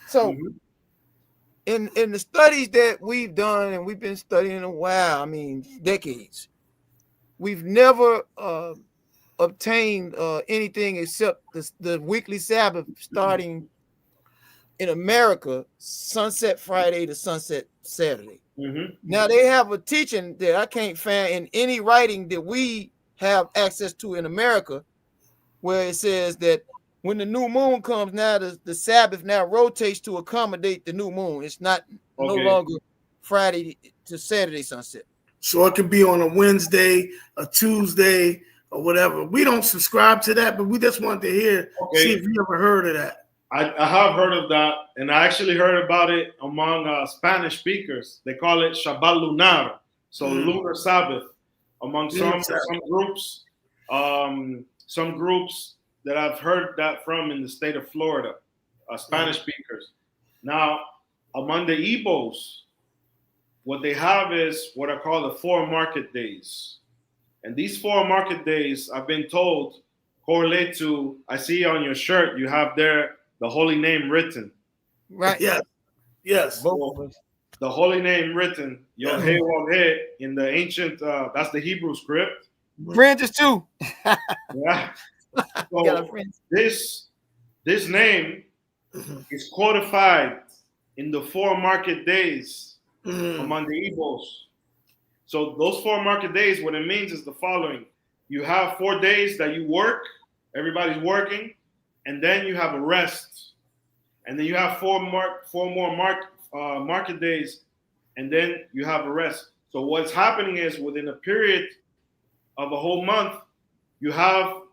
[SPEAKER 3] So in the studies that we've done, and we've been studying a while, I mean decades, we've never obtained anything except the weekly Sabbath starting in America, sunset Friday to sunset Saturday. Now they have a teaching that I can't find in any writing that we have access to in America, where it says that when the new moon comes, now the Sabbath now rotates to accommodate the new moon. It's not no longer Friday to Saturday sunset.
[SPEAKER 2] So it could be on a Wednesday, a Tuesday, or whatever. We don't subscribe to that, but we just wanted to hear, see if you ever heard of that.
[SPEAKER 4] I have heard of that, and I actually heard about it among Spanish speakers. They call it Shabbat Lunar, so lunar Sabbath, among some groups. Some groups that I've heard that from in the state of Florida, Spanish speakers. Now, among the Igbos, what they have is what are called the 4 market days. And these 4 market days, I've been told, correlate to, I see on your shirt, you have there the holy name written.
[SPEAKER 3] Right.
[SPEAKER 2] Yes.
[SPEAKER 4] So, the holy name written, Yehonatan, in the ancient, that's the Hebrew script.
[SPEAKER 3] Fringes too.
[SPEAKER 4] Yeah. So this name is codified in the 4 market days among the Igbos. So those 4 market days, what it means is the following. You have 4 days that you work, everybody's working, and then you have a rest. And then you have 4 more market days, and then you have a rest. So what's happening is within a period of a whole month, you have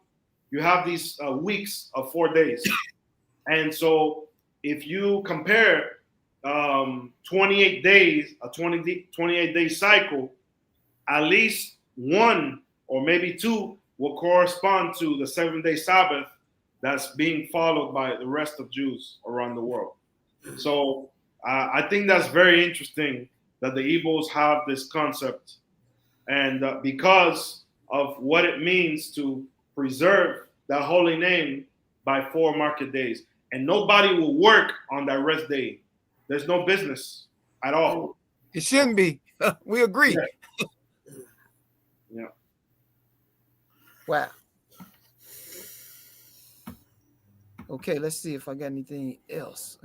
[SPEAKER 4] these weeks of 4 days. And so if you compare 28 days, a 28-day cycle, at least 1 or maybe 2 will correspond to the 7-day Sabbath that's being followed by the rest of Jews around the world. So I think that's very interesting that the Igbos have this concept. And because of what it means to preserve that holy name by 4 market days. And nobody will work on that rest day. There's no business at all.
[SPEAKER 3] It shouldn't be. We agree.
[SPEAKER 4] Yeah.
[SPEAKER 3] Wow. Okay, let's see if I got anything else.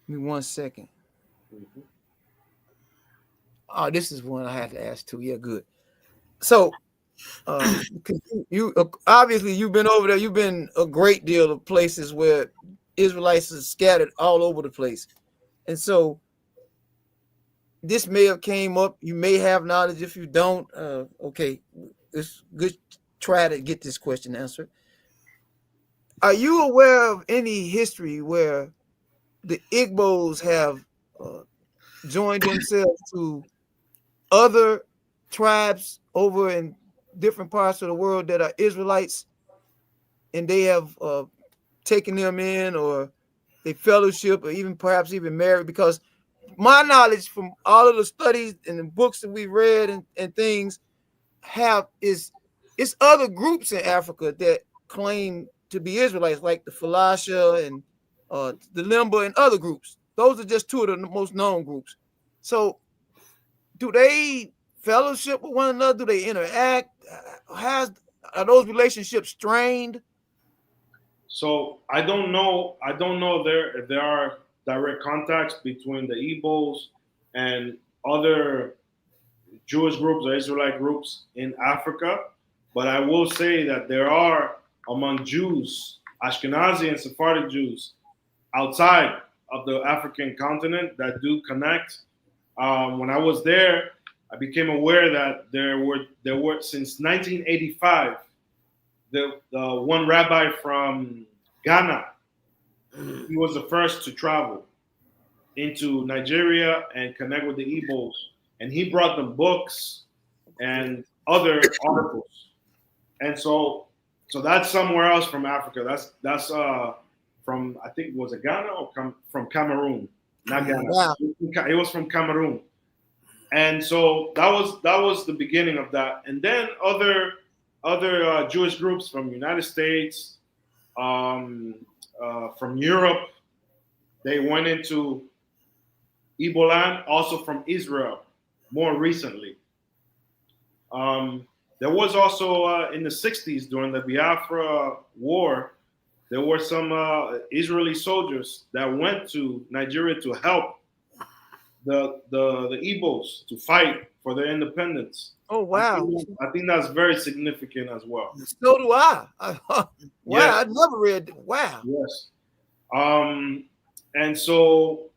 [SPEAKER 3] Give me 1 second.
[SPEAKER 4] Mm-hmm.
[SPEAKER 3] Oh, this is one I had to ask too. Yeah, good. So, you obviously you've been over there. You've been a great deal of places where Israelites are scattered all over the place, and so this may have came up. You may have knowledge. If you don't, okay, it's good. Try to get this question answered. Are you aware of any history where the Igbos have joined themselves to other tribes over in different parts of the world that are Israelites, and they have taken them in, or they fellowship, or even perhaps even married? Because my knowledge from all of the studies and the books that we read and things it's other groups in Africa that claim to be Israelites, like the Falasha and the Limba and other groups. Those are just two of the most known groups. So do they fellowship with one another? Do they interact? Are those relationships strained?
[SPEAKER 4] So I don't know. I don't know if there are direct contacts between the Igbos and other Jewish groups or Israelite groups in Africa, but I will say that there are among Jews, Ashkenazi and Sephardic Jews, outside of the African continent that do connect. When I was there, I became aware that there were since 1985, the one rabbi from Ghana, he was the first to travel into Nigeria and connect with the Igbos, and he brought them books and other articles. And so that's somewhere else from Africa. That's from, I think, was it Ghana or from Cameroon? Not Ghana.
[SPEAKER 3] Wow.
[SPEAKER 4] It was from Cameroon. And so that was the beginning of that. And then other Jewish groups from the United States, from Europe, they went into Igbo land, also from Israel more recently. There was also in the 60s during the Biafra War, there were some Israeli soldiers that went to Nigeria to help the Igbos to fight for their independence.
[SPEAKER 3] Oh, wow.
[SPEAKER 4] I think that's very significant as well.
[SPEAKER 3] So do I. Wow,
[SPEAKER 4] Yes.
[SPEAKER 3] I never read that. Wow.
[SPEAKER 4] Yes. And so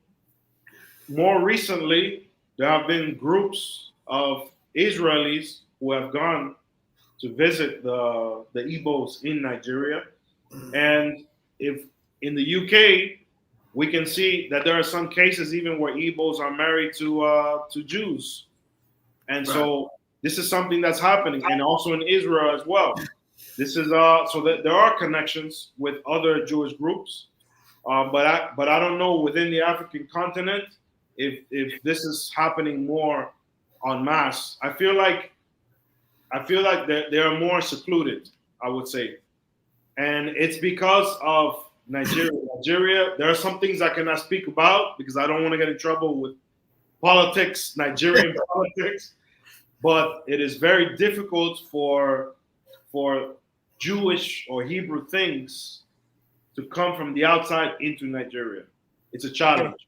[SPEAKER 4] more recently, there have been groups of Israelis who have gone to visit the Igbos in Nigeria. And if in the UK, we can see that there are some cases even where Igbos are married to Jews. And so this is something that's happening, and also in Israel as well. This is so that there are connections with other Jewish groups, but I don't know within the African continent if this is happening more en masse. I feel like they are more secluded, I would say, and it's because of Nigeria. Nigeria, there are some things I cannot speak about because I don't want to get in trouble with politics, Nigerian politics. But it is very difficult for Jewish or Hebrew things to come from the outside into Nigeria. It's a challenge.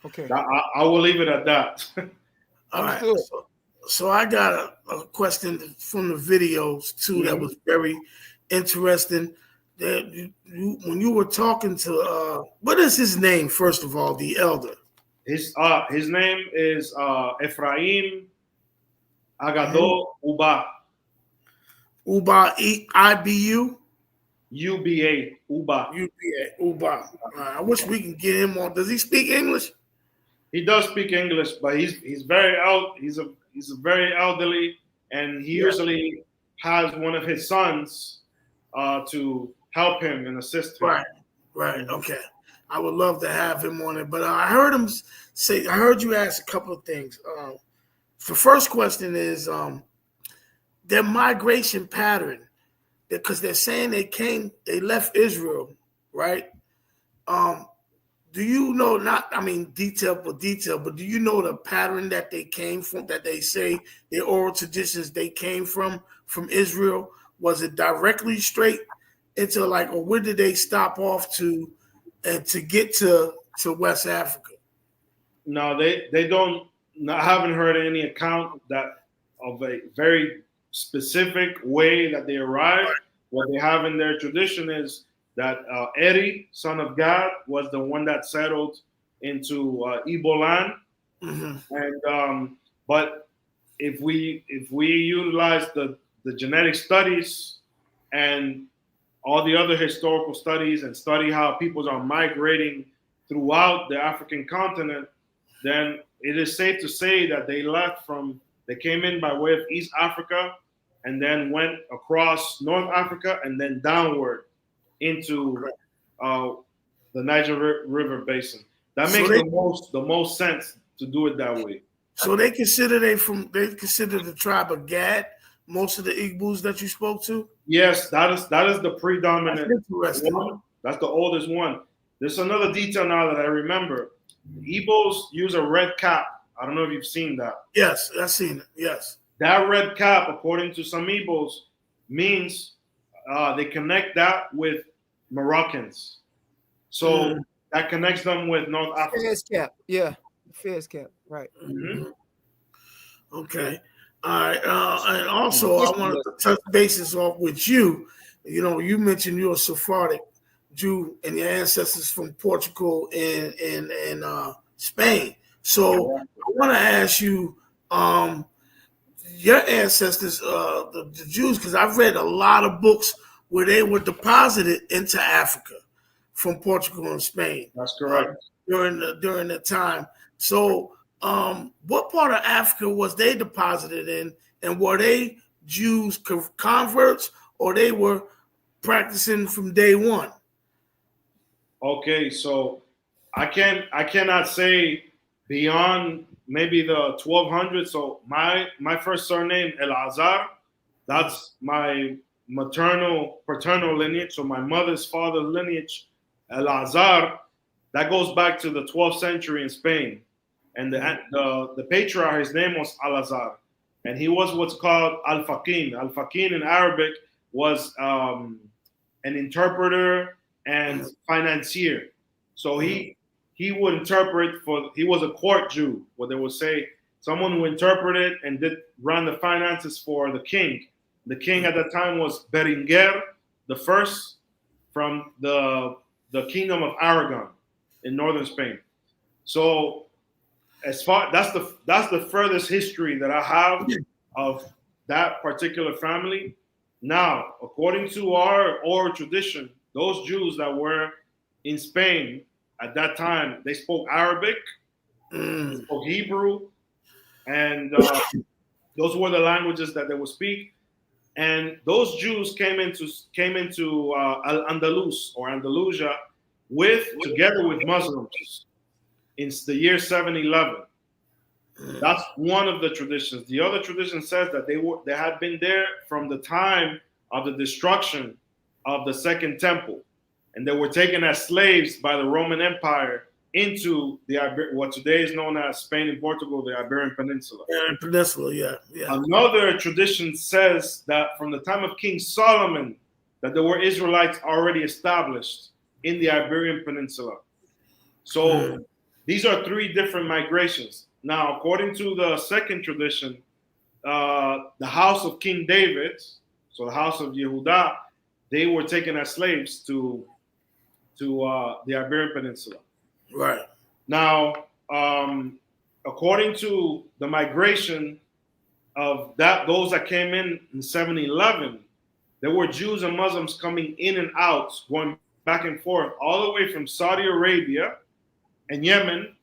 [SPEAKER 3] Okay.
[SPEAKER 4] I will leave it at that.
[SPEAKER 2] All right. So I got a question from the videos too that was very interesting. That when you were talking to what is his name, first of all, the elder?
[SPEAKER 4] His name is Ephraim Agado Uba.
[SPEAKER 2] Uba, IBU?
[SPEAKER 4] UBA, Uba.
[SPEAKER 2] Uba. I wish we can get him on. Does he speak English?
[SPEAKER 4] He does speak English, but he's very he's a very elderly, and he usually has one of his sons to help him and assist him.
[SPEAKER 2] Right. Okay. I would love to have him on it, but I heard him say. I heard you ask a couple of things. The first question is their migration pattern, because they're saying they left Israel, right? Do you know, not, I mean, detail for detail, but do you know the pattern that they came from, that they say the oral traditions they came from Israel? Was it directly straight into like, or where did they stop off to and to get to West Africa?
[SPEAKER 4] No, they don't. I haven't heard any account that of a very specific way that they arrived. What they have in their tradition is that Eri, son of God, was the one that settled into Igbo land. And but if we utilize the genetic studies and all the other historical studies and study how peoples are migrating throughout the African continent, then it is safe to say that they came in by way of East Africa and then went across North Africa and then downward into the Niger River basin. That makes the most sense to do it that way.
[SPEAKER 2] So they consider the tribe of Gad, most of the Igbos that you spoke to?
[SPEAKER 4] Yes, that is the predominant one. That's the oldest one. There's another detail now that I remember. The Igbos use a red cap. I don't know if you've seen that.
[SPEAKER 2] Yes, I've seen it. Yes.
[SPEAKER 4] That red cap, according to some Igbos, means they connect that with Moroccans. So that connects them with North Africa.
[SPEAKER 3] Fez cap, yeah. Fez cap, right.
[SPEAKER 2] Mm-hmm. Okay. All right. And also, I wanted to touch bases off with you. You know, you mentioned you're a Sephardic Jew and your ancestors from Portugal and Spain. So I want to ask you, your ancestors, the Jews, because I've read a lot of books where they were deposited into Africa from Portugal and Spain.
[SPEAKER 4] That's correct.
[SPEAKER 2] During the time. So what part of Africa was they deposited in, and were they Jews converts, or they were practicing from day one?
[SPEAKER 4] Okay, so I cannot say beyond maybe the 1200s. So my first surname Elazar, that's my paternal lineage. So my mother's father lineage, Elazar, that goes back to the 12th century in Spain. And the patriarch, his name was Elazar, and he was what's called al-Faqin. Al-Faqin in Arabic was an interpreter and financier. So he would interpret he was a court Jew, what they would say, someone who interpreted and run the finances for the king. The king at that time was Berenguer the First from the kingdom of Aragon in northern Spain. So that's the furthest history that I have of that particular family. Now, according to our oral tradition, those Jews that were in Spain at that time, they spoke Arabic, they spoke Hebrew, and those were the languages that they would speak. And those Jews came into Al-Andalus or Andalusia together with Muslims in the year 711. That's one of the traditions. The other tradition says that they had been there from the time of the destruction of the Second Temple, and they were taken as slaves by the Roman Empire into what today is known as Spain and Portugal, the Iberian Peninsula.
[SPEAKER 2] Yeah.
[SPEAKER 4] Another tradition says that from the time of King Solomon, that there were Israelites already established in the Iberian Peninsula. So these are three different migrations. Now, according to the second tradition, the house of King David, so the house of Yehuda, they were taken as slaves to the Iberian Peninsula.
[SPEAKER 2] Right.
[SPEAKER 4] Now, according to the migration of those that came in 711, there were Jews and Muslims coming in and out, going back and forth, all the way from Saudi Arabia and Yemen,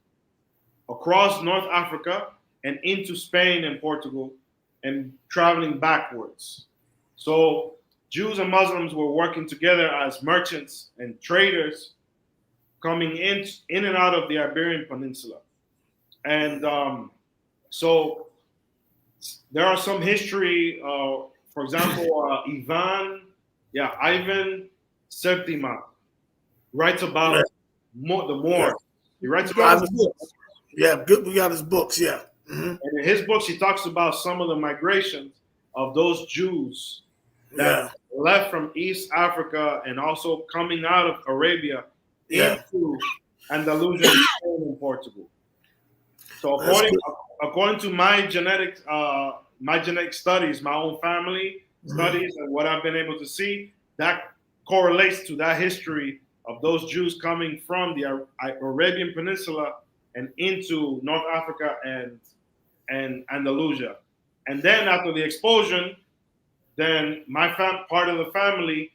[SPEAKER 4] across North Africa, and into Spain and Portugal, and traveling backwards. So Jews and Muslims were working together as merchants and traders, coming in and out of the Iberian Peninsula. And so there are some history, for example, Ivan Septima writes about the more. He writes
[SPEAKER 3] You got
[SPEAKER 4] about
[SPEAKER 3] his books.
[SPEAKER 2] Yeah, good. We got his books. Yeah.
[SPEAKER 4] and in his books he talks about some of the migrations of those Jews that
[SPEAKER 2] Yeah.
[SPEAKER 4] left from East Africa and also coming out of Arabia
[SPEAKER 2] Yeah.
[SPEAKER 4] into Andalusia and Spain and Portugal. So
[SPEAKER 2] That's good.
[SPEAKER 4] according to my genetic studies, my own family studies, and what I've been able to see, that correlates to that history of those Jews coming from the Arabian Peninsula and into North Africa and Andalusia. And then after the expulsion, then my part of the family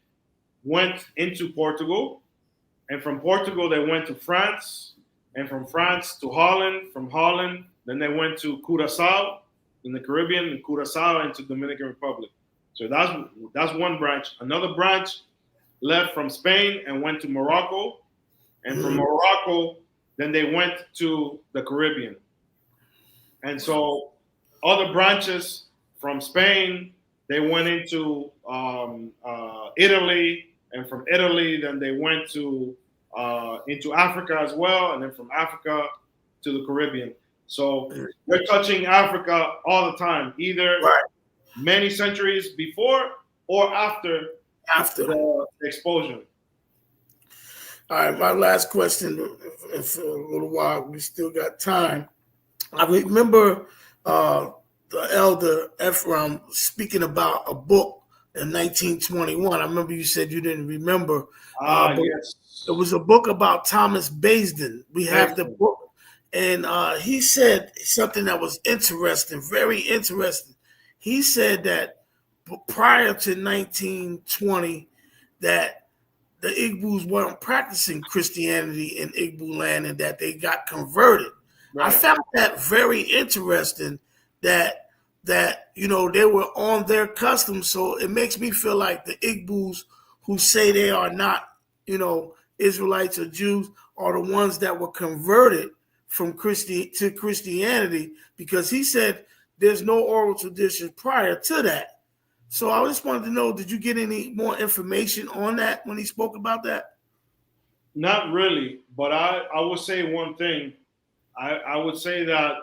[SPEAKER 4] went into Portugal, and from Portugal they went to France, and from France to Holland, from Holland then they went to Curaçao in the Caribbean, and Curaçao into Dominican Republic. So that's one branch. Another branch left from Spain and went to Morocco, and from Morocco then they went to the Caribbean. And so other branches from Spain, they went into Italy, and from Italy, then they went to into Africa as well, and then from Africa to the Caribbean. So we're touching Africa all the time, either many centuries before or after the expulsion.
[SPEAKER 2] All right, my last question. For a little while, we still got time. I remember the elder Ephraim speaking about a book in 1921. I remember you said you didn't remember. But
[SPEAKER 4] Yes.
[SPEAKER 2] it was a book about Thomas Basden. We have the book. And he said something that was interesting, very interesting. He said that prior to 1920, that the Igbos weren't practicing Christianity in Igbo land and that they got converted.
[SPEAKER 4] Right.
[SPEAKER 2] I found that very interesting that they were on their customs. So it makes me feel like the Igbos who say they are not, Israelites or Jews are the ones that were converted from Christianity, because he said there's no oral tradition prior to that. So I just wanted to know, did you get any more information on that when he spoke about that?
[SPEAKER 4] Not really, but I would say one thing. I would say that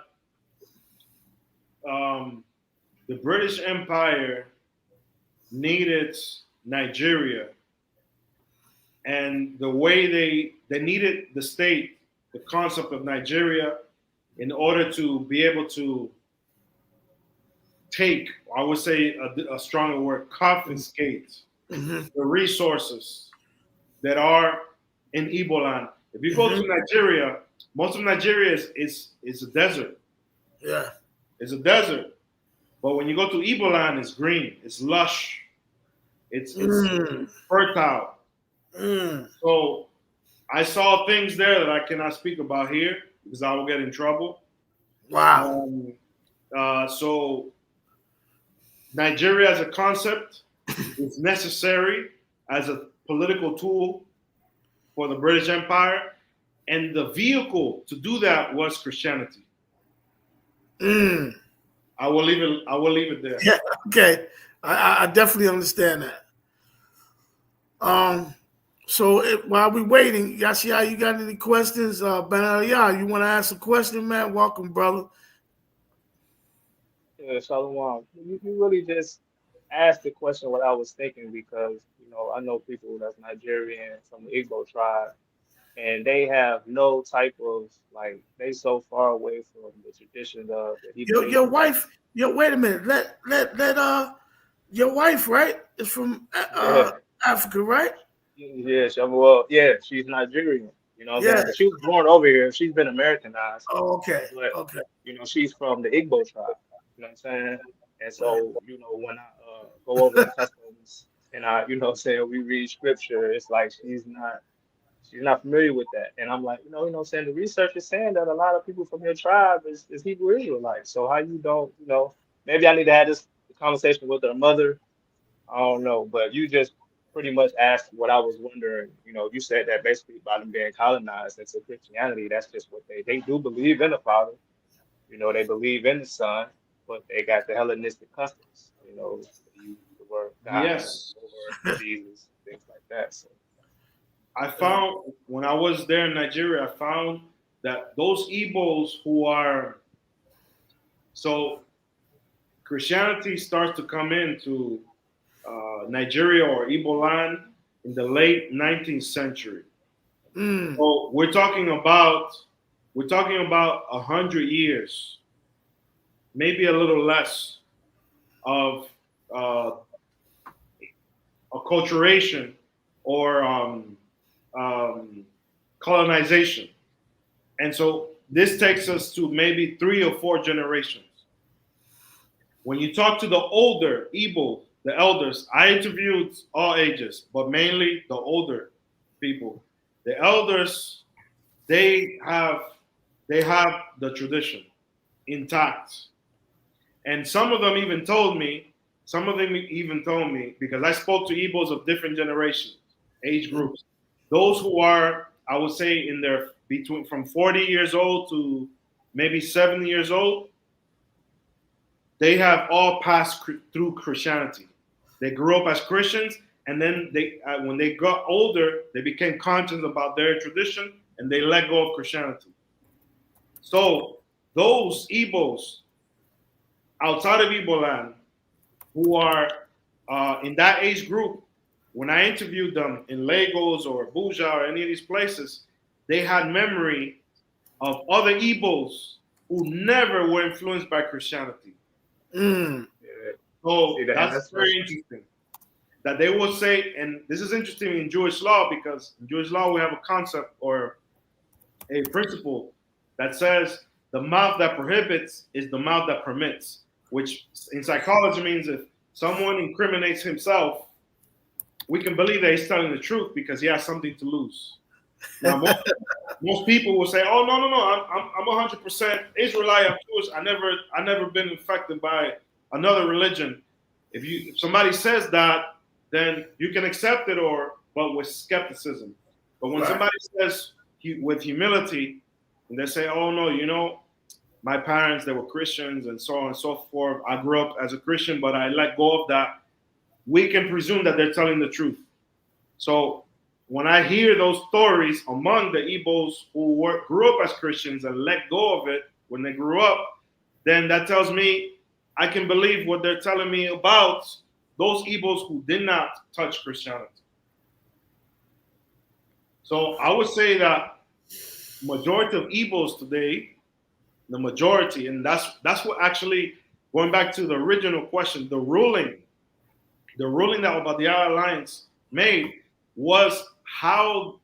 [SPEAKER 4] the British Empire needed Nigeria, and the way they needed the state, the concept of Nigeria, in order to be able to take, I would say a stronger word, confiscate the resources that are in Igbo land. If you go to Nigeria, most of Nigeria is a desert.
[SPEAKER 2] Yeah.
[SPEAKER 4] It's a desert. But when you go to Igbo land, it's green, it's lush, it's fertile. So I saw things there that I cannot speak about here because I will get in trouble.
[SPEAKER 2] Wow.
[SPEAKER 4] So Nigeria as a concept is necessary as a political tool for the British Empire, and the vehicle to do that was Christianity. I will leave it there.
[SPEAKER 2] Yeah, okay. I definitely understand that. So while we're waiting, Yashia, you got any questions? Benaya, you want to ask a question, man? Welcome, brother.
[SPEAKER 5] Yeah, Shalom. You really just asked the question what I was thinking because, I know people that's Nigerian from the Igbo tribe, and they have no type of, they so far away from the tradition of the Hebrew.
[SPEAKER 2] Your wife, wait a minute. Let your wife, right, is from Africa, right?
[SPEAKER 5] Yeah, well, yeah, she's Nigerian, what I'm saying? But she was born over here. She's been Americanized.
[SPEAKER 2] Oh, okay.
[SPEAKER 5] But,
[SPEAKER 2] Okay.
[SPEAKER 5] She's from the Igbo tribe, you know what I'm saying? And so, when I go over the customs and we read scripture, it's like she's not familiar with that. And I'm like, saying the research is saying that a lot of people from your tribe is Hebrew Israelites. So how you don't, maybe I need to have this conversation with her mother. I don't know, but you just pretty much asked what I was wondering. You said that basically by them being colonized into Christianity, that's just what they do believe in the Father. They believe in the Son, but they got the Hellenistic customs. They use the word God,
[SPEAKER 4] Yes,
[SPEAKER 5] the word Jesus, things like that. So
[SPEAKER 4] I found when I was there in Nigeria, I found that those Igbos who are so Christianity starts to come into Nigeria or Igbo land in the late 19th century. So we're talking about 100 years, maybe a little less, of acculturation or colonization. And so this takes us to maybe 3 or 4 generations. When you talk to the older Igbo, the elders, I interviewed all ages, but mainly the older people. The elders, they have the tradition intact. And some of them even told me, because I spoke to Igbos of different generations, age groups, those who are, I would say, in their between from 40 years old to maybe 70 years old, they have all passed through Christianity. They grew up as Christians, and then when they got older, they became conscious about their tradition, and they let go of Christianity. So those Igbos outside of Igbo land who are in that age group, when I interviewed them in Lagos or Abuja or any of these places, they had memory of other Igbos who never were influenced by Christianity.
[SPEAKER 5] Yeah.
[SPEAKER 4] So
[SPEAKER 5] See,
[SPEAKER 4] that's very interesting. That they will say, and this is interesting in Jewish law, because in Jewish law we have a concept or a principle that says the mouth that prohibits is the mouth that permits, which in psychology means if someone incriminates himself, we can believe that he's telling the truth because he has something to lose. Now, most people will say, "Oh, no, I'm 100% Israelite. I'm Jewish. I never been infected by another religion." If somebody says that, then you can accept it, but with skepticism. But when somebody says with humility, and they say, "Oh no, my parents, they were Christians and so on and so forth. I grew up as a Christian, but I let go of that," we can presume that they're telling the truth. So when I hear those stories among the Igbos who grew up as Christians and let go of it when they grew up, then that tells me I can believe what they're telling me about those Igbos who did not touch Christianity. So I would say that majority of Igbos today, the majority, and that's what actually, going back to the original question, the ruling that Obadiah Alliance made was how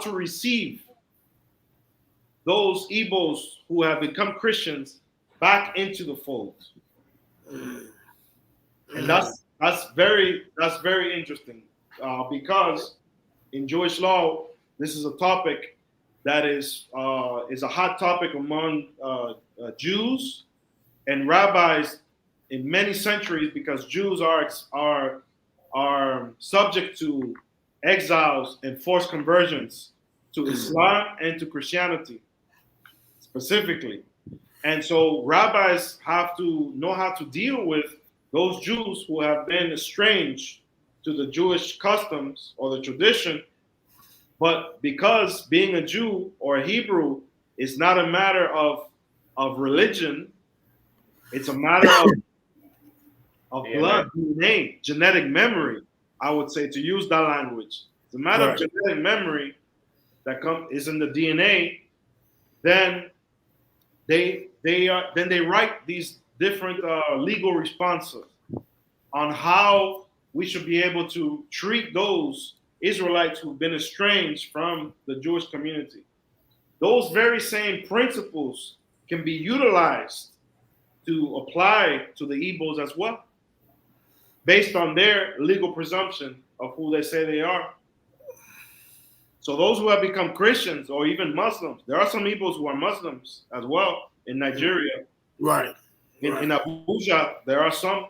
[SPEAKER 4] to receive those Igbos who have become Christians back into the fold. And that's very interesting because in Jewish law, this is a topic that is a hot topic among Jews and rabbis in many centuries, because Jews are subject to exiles and forced conversions to Islam and to Christianity specifically. And so rabbis have to know how to deal with those Jews who have been estranged to the Jewish customs or the tradition. But because being a Jew or a Hebrew is not a matter of religion, it's a matter of blood, DNA, genetic memory, I would say, to use that language. It's a matter of genetic memory that is in the DNA. Then they write these different legal responses on how we should be able to treat those Israelites who've been estranged from the Jewish community. Those very same principles can be utilized to apply to the Igbos as well, based on their legal presumption of who they say they are. So those who have become Christians or even Muslims, there are some Igbos who are Muslims as well in Nigeria.
[SPEAKER 2] Right.
[SPEAKER 4] In Abuja, there are some.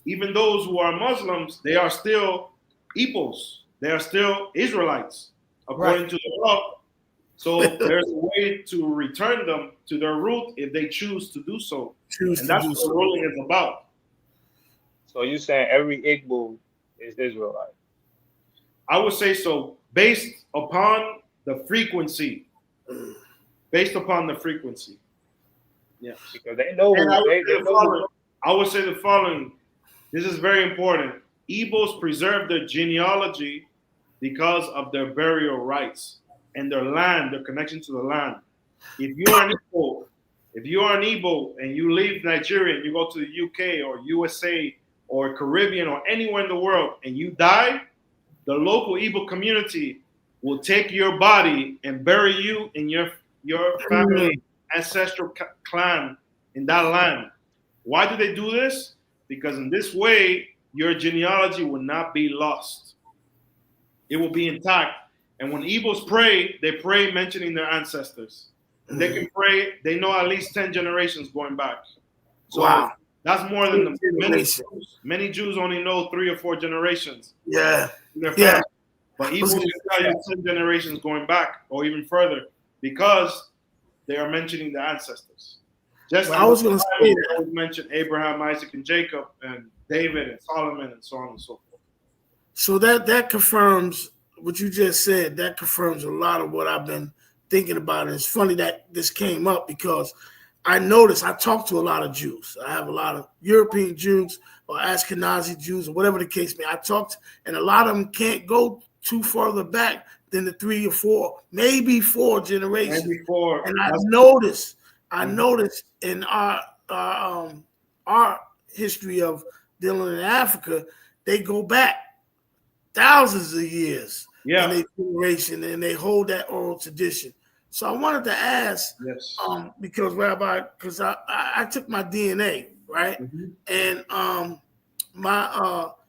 [SPEAKER 4] Even those who are Muslims, they are still Igbos. They are still Israelites, according to the law. So there's a way to return them to their root if they choose to do so. And that's what the ruling is about.
[SPEAKER 5] So you're saying every Igbo is Israelite?
[SPEAKER 4] I would say so. based upon the frequency. Based upon the frequency. Yes.
[SPEAKER 5] Because they know
[SPEAKER 4] And
[SPEAKER 5] they know.
[SPEAKER 4] I would say the following. This is very important. Igbos preserve their genealogy because of their burial rights and their land, their connection to the land. If you are an Igbo and you leave Nigeria and you go to the UK or USA or Caribbean or anywhere in the world and you die, the local Igbo community will take your body and bury you in your family ancestral clan in that land. Why do they do this? Because in this way, your genealogy will not be lost. It will be intact. And when Igbos pray, they pray mentioning their ancestors. And they can pray, they know at least 10 generations going back. So
[SPEAKER 2] wow.
[SPEAKER 4] That's more than many Jews only know 3 or 4 generations.
[SPEAKER 2] Yeah.
[SPEAKER 4] Yeah. But Igbos can tell you 10 generations going back or even further because they are mentioning the ancestors. Just
[SPEAKER 2] I was going to say that.
[SPEAKER 4] Mention Abraham, Isaac, and Jacob, and David, and Solomon, and so on and so forth.
[SPEAKER 2] So that confirms what you just said. That confirms a lot of what I've been thinking about. And it's funny that this came up because I noticed I talked to a lot of Jews. I have a lot of European Jews or Ashkenazi Jews or whatever the case may be. I talked, and a lot of them can't go too further back than the 3 or 4, maybe 4 generations.
[SPEAKER 4] Maybe 4.
[SPEAKER 2] And I noticed in our history of dealing in Africa, they go back thousands of years in their generation, and they hold that oral tradition. So I wanted to ask, because Rabbi, because I took my DNA, right, and my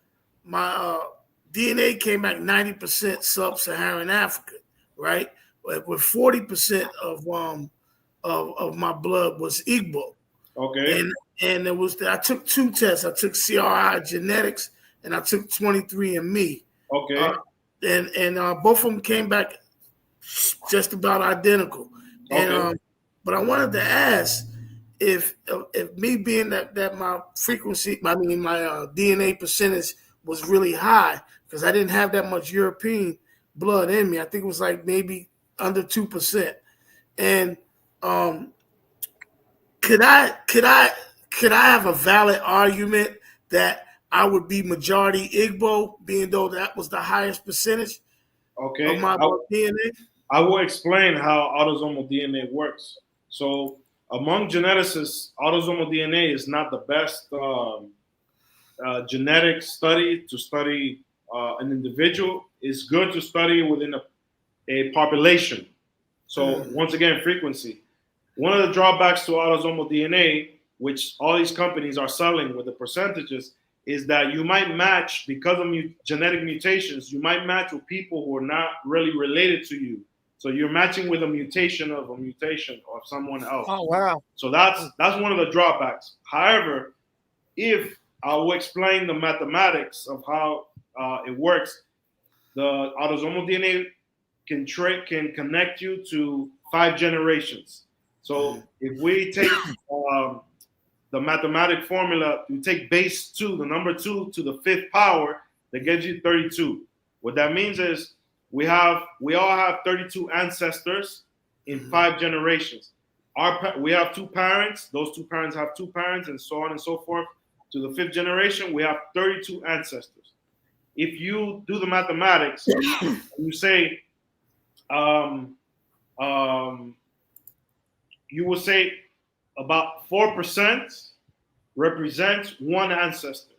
[SPEAKER 2] DNA came back 90% sub-Saharan Africa, right, with 40% of my blood was Igbo.
[SPEAKER 4] Okay.
[SPEAKER 2] And it was I took 2 tests. I took CRI genetics and I took 23andMe.
[SPEAKER 4] Okay.
[SPEAKER 2] And both of them came back just about identical. And but I wanted to ask if me being that my frequency, my DNA percentage was really high because I didn't have that much European blood in me. I think it was like maybe under 2%. And could I have a valid argument that I would be majority Igbo, being though that was the highest percentage of my DNA?
[SPEAKER 4] I will explain how autosomal DNA works. So among geneticists, autosomal DNA is not the best genetic study to study an individual. It's good to study within a population. So once again, frequency. One of the drawbacks to autosomal DNA, which all these companies are selling with the percentages, is that you might match, because of genetic mutations, you might match with people who are not really related to you. So you're matching with a mutation of someone else.
[SPEAKER 3] Oh, wow.
[SPEAKER 4] So that's one of the drawbacks. However, if I will explain the mathematics of how it works, the autosomal DNA can connect you to 5 generations. So if we take the mathematic formula, you take base 2, the number 2 to the 5th power, that gives you 32. What that means is we all have 32 ancestors in 5 generations. We have 2 parents. Those 2 parents have 2 parents, and so on and so forth. To the 5th generation, we have 32 ancestors. If you do the mathematics, you say, you will say about 4% represents 1 ancestor.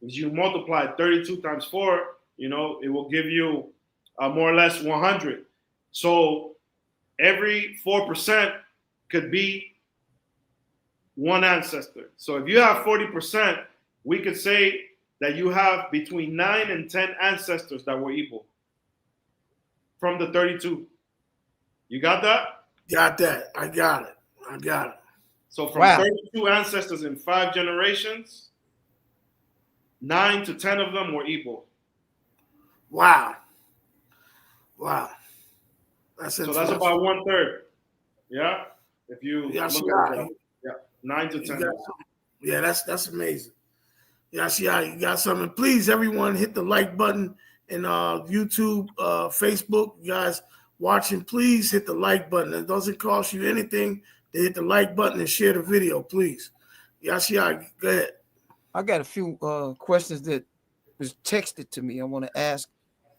[SPEAKER 4] If you multiply 32 times 4, it will give you more or less 100. So every 4% could be 1 ancestor. So if you have 40%, we could say that you have between 9 and 10 ancestors that were Igbo from the 32. You got that?
[SPEAKER 2] Got that. I got it. So
[SPEAKER 4] from 32 ancestors in 5 generations, 9 to 10 of them were Igbo.
[SPEAKER 2] Wow.
[SPEAKER 4] So that's about 1/3. Yeah. If you look at that. 9 to 10.
[SPEAKER 2] Yeah, that's amazing. Yeah, see how you got something. Please, everyone, hit the like button and YouTube, Facebook, you guys watching, please hit the like button. It doesn't cost you anything to hit the like button and share the video, please. Yashia, go ahead.
[SPEAKER 3] I got a few questions that was texted to me. I want to ask.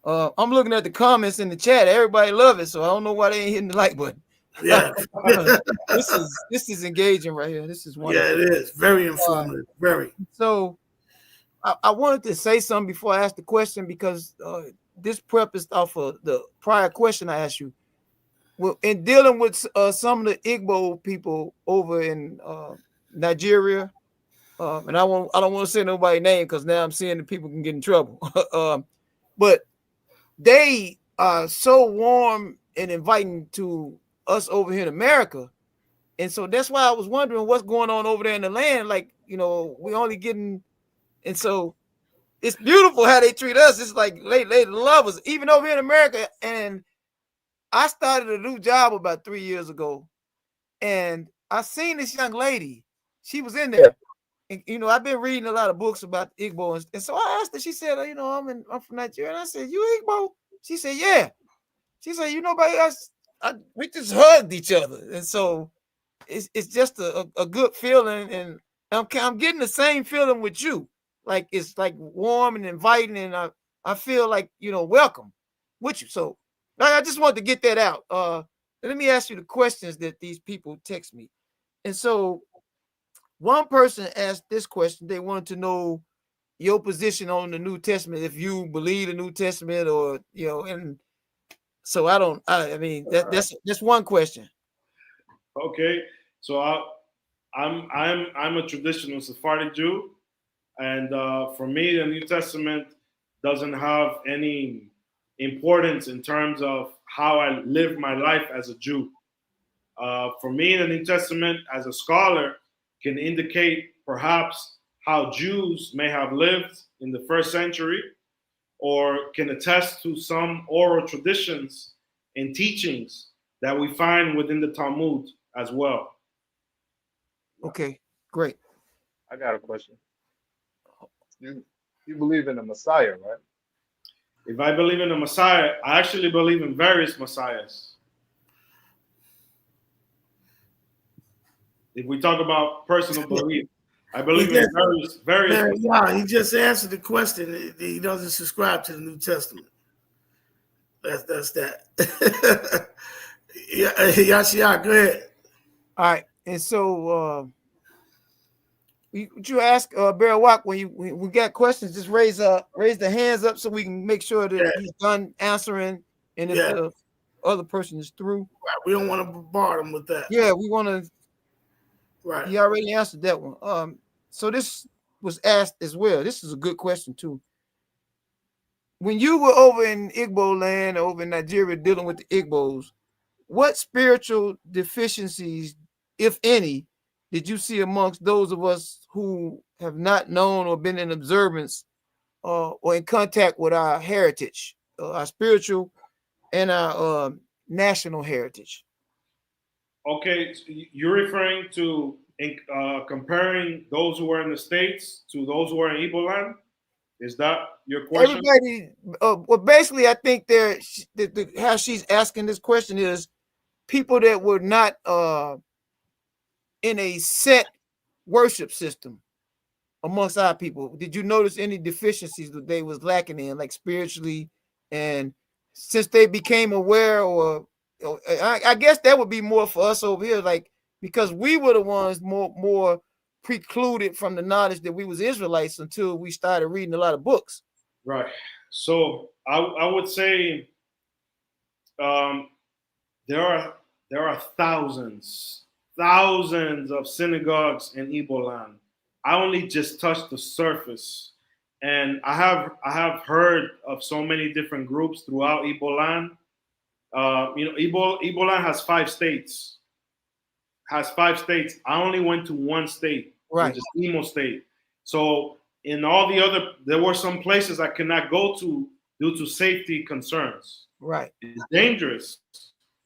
[SPEAKER 3] I'm looking at the comments in the chat. Everybody love it, so I don't know why they ain't hitting the like button.
[SPEAKER 2] Yeah.
[SPEAKER 3] This is engaging right here. This is wonderful.
[SPEAKER 2] Yeah, it is very informative. Very.
[SPEAKER 3] So I wanted to say something before I ask the question, because this prefaced off of the prior question I asked you. Well, in dealing with some of the Igbo people over in Nigeria, and I don't want to say nobody's name because now I'm seeing that people can get in trouble. But they are so warm and inviting to us over here in America. And so that's why I was wondering what's going on over there in the land. Like, we only getting, and so it's beautiful how they treat us. It's like they love us, even over here in America. And I started a new job about 3 years ago, and I seen this young lady. She was in there. And, I've been reading a lot of books about Igbo. And so I asked her, she said, I'm from Nigeria. And I said, you Igbo? She said, yeah. She said, nobody else, we just hugged each other. And so it's just a good feeling. And I'm getting the same feeling with you. Like, it's like warm and inviting. And I feel like, welcome with you. So I just wanted to get that out. Let me ask you the questions that these people text me. And so one person asked this question. They wanted to know your position on the New Testament, if you believe the New Testament, or and so I mean that's one question.
[SPEAKER 4] Okay, so I'm a traditional Sephardic Jew, and for me the New Testament doesn't have any importance in terms of how I live my life as a Jew. For me, the New Testament as a scholar can indicate perhaps how Jews may have lived in the first century, or can attest to some oral traditions and teachings that we find within the Talmud as well.
[SPEAKER 3] Okay, great.
[SPEAKER 5] I got a question. You believe in the Messiah, right?
[SPEAKER 4] If I believe in the Messiah, I actually believe in various Messiahs. If we talk about personal belief, I believe in various.
[SPEAKER 2] Yeah, he just answered the question. He doesn't subscribe to the New Testament. That's that. Yeah, Yashia, go ahead.
[SPEAKER 3] All right, and so would you ask Beryl Wack when we got questions? Just raise the hands up so we can make sure that he's done answering, and if the other person is through.
[SPEAKER 2] Right. We don't want to bombard him with that.
[SPEAKER 3] Yeah, we want to.
[SPEAKER 2] Right.
[SPEAKER 3] He already answered that one. So this was asked as well. This is a good question too. When you were over in Igbo land, over in Nigeria, dealing with the Igbos, what spiritual deficiencies, if any, did you see amongst those of us who have not known or been in observance or in contact with our heritage, our spiritual and our national heritage?
[SPEAKER 4] Okay, so you're referring to comparing those who were in the States to those who are in Igbo land? Is that your question?
[SPEAKER 3] Everybody, well, basically, I think how she's asking this question is people that were not in a set worship system amongst our people. Did you notice any deficiencies that they was lacking in, like spiritually? And since they became aware, or I guess that would be more for us over here, like, because we were the ones more precluded from the knowledge that we was Israelites until we started reading a lot of books.
[SPEAKER 4] Right. So I would say there are thousands of synagogues in Igbo land. I only just touched the surface, and I have heard of so many different groups throughout Igbo land. Igbo land has 5 states. I only went to one state,
[SPEAKER 3] right,
[SPEAKER 4] which is Imo State. So in all the other, there were some places I could not go to due to safety concerns.
[SPEAKER 3] Right.
[SPEAKER 4] It's dangerous.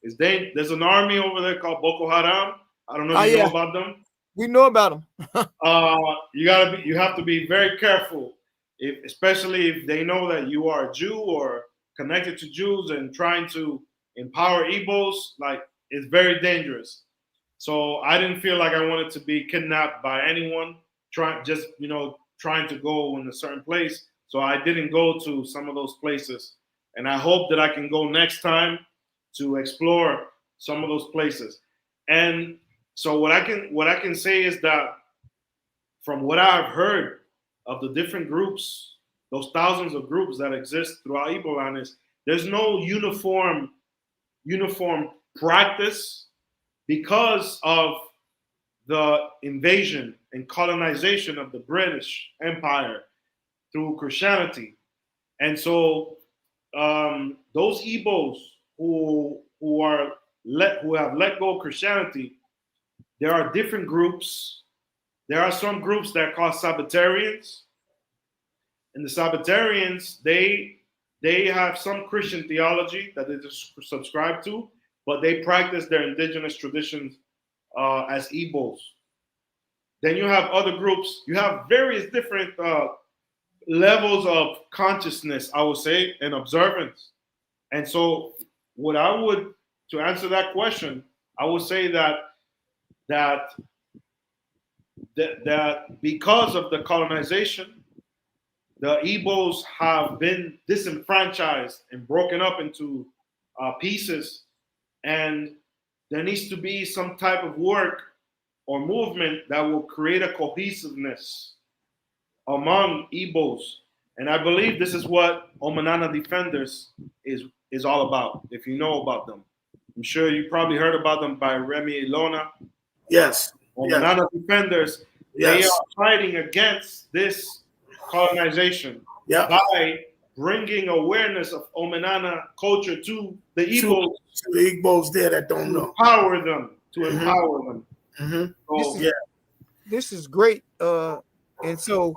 [SPEAKER 4] There's an army over there called Boko Haram. I don't know if you know about them.
[SPEAKER 3] We know about them.
[SPEAKER 4] You have to be very careful especially if they know that you are a Jew or connected to Jews and trying to empower Igbos, like it's very dangerous. So I didn't feel like I wanted to be kidnapped by anyone trying to go in a certain place. So I didn't go to some of those places, and I hope that I can go next time to explore some of those places. And so what I can say is that from what I've heard of the different groups, those thousands of groups that exist throughout Igbo land, is there's no uniform practice because of the invasion and colonization of the British Empire through Christianity. And so those Igbos who have let go of Christianity, there are different groups. There are some groups that are called Sabbatarians, and the Sabbatarians they have some Christian theology that they subscribe to, but they practice their indigenous traditions as Igbos. Then you have other groups. You have various different levels of consciousness, I would say, and observance. And so, to answer that question, I would say that because of the colonization, the Igbos have been disenfranchised and broken up into pieces, and there needs to be some type of work or movement that will create a cohesiveness among Igbos. And I believe this is what Omanana Defenders is all about, if you know about them. I'm sure you probably heard about them by Remy Ilona.
[SPEAKER 2] Yes.
[SPEAKER 4] Omanana Defenders, they are fighting against this colonization by bringing awareness of Omanana culture to the Igbos.
[SPEAKER 2] To the Igbos there that don't know.
[SPEAKER 4] Empower them. Empower them.
[SPEAKER 2] Mm-hmm.
[SPEAKER 4] So,
[SPEAKER 3] this is great. And so,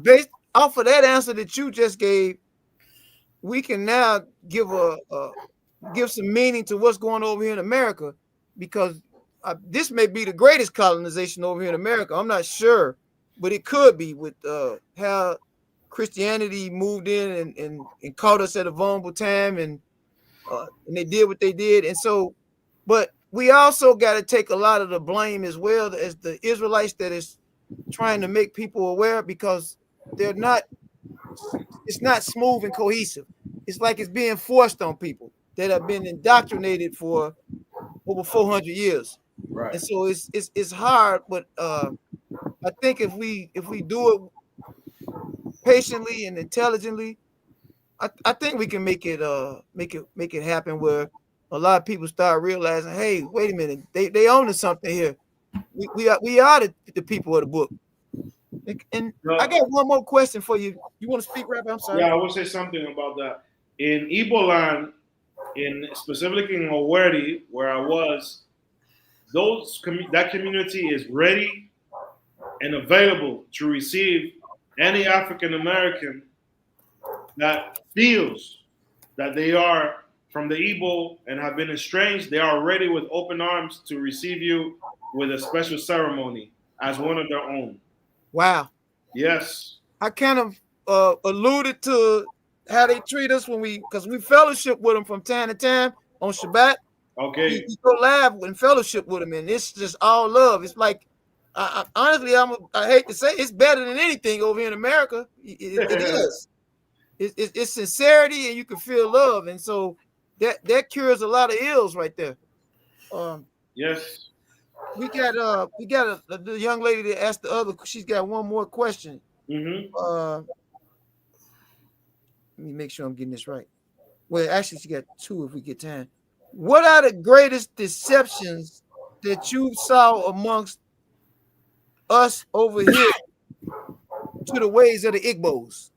[SPEAKER 3] based off of that answer that you just gave, we can now give some meaning to what's going on over here in America, because this may be the greatest colonization over here in America. I'm not sure, but it could be, with how Christianity moved in and caught us at a vulnerable time, and they did what they did. And so, but we also got to take a lot of the blame as well as the Israelites that is trying to make people aware, because it's not smooth and cohesive. It's like it's being forced on people that have been indoctrinated for over 400 years.
[SPEAKER 4] Right.
[SPEAKER 3] And so it's hard, but I think if we do it patiently and intelligently, I think we can make it happen, where a lot of people start realizing, hey, wait a minute, they own something here. We are the people of the book. And I got one more question for you. You want to speak, Rabbi? I'm sorry.
[SPEAKER 4] Yeah, I will say something about that. In Igbo land, specifically in Owerri, where I was, that community is ready and available to receive any African American that feels that they are from the Igbo and have been estranged. They are ready with open arms to receive you with a special ceremony as one of their own.
[SPEAKER 3] Wow.
[SPEAKER 4] Yes.
[SPEAKER 3] I kind of alluded to how they treat us because we fellowship with them from time to time on Shabbat.
[SPEAKER 4] Okay.
[SPEAKER 3] We go live and fellowship with them, and it's just all love. It's like, honestly, I hate to say it's better than anything over here in America. It is. It's sincerity, and you can feel love, and so that cures a lot of ills right there.
[SPEAKER 4] Yes.
[SPEAKER 3] We got the young lady that asked the other. She's got one more question.
[SPEAKER 4] Mm-hmm.
[SPEAKER 3] Let me make sure I'm getting this right. Well, actually, she got two if we get time. What are the greatest deceptions that you saw amongst us over here to the ways of the Igbos?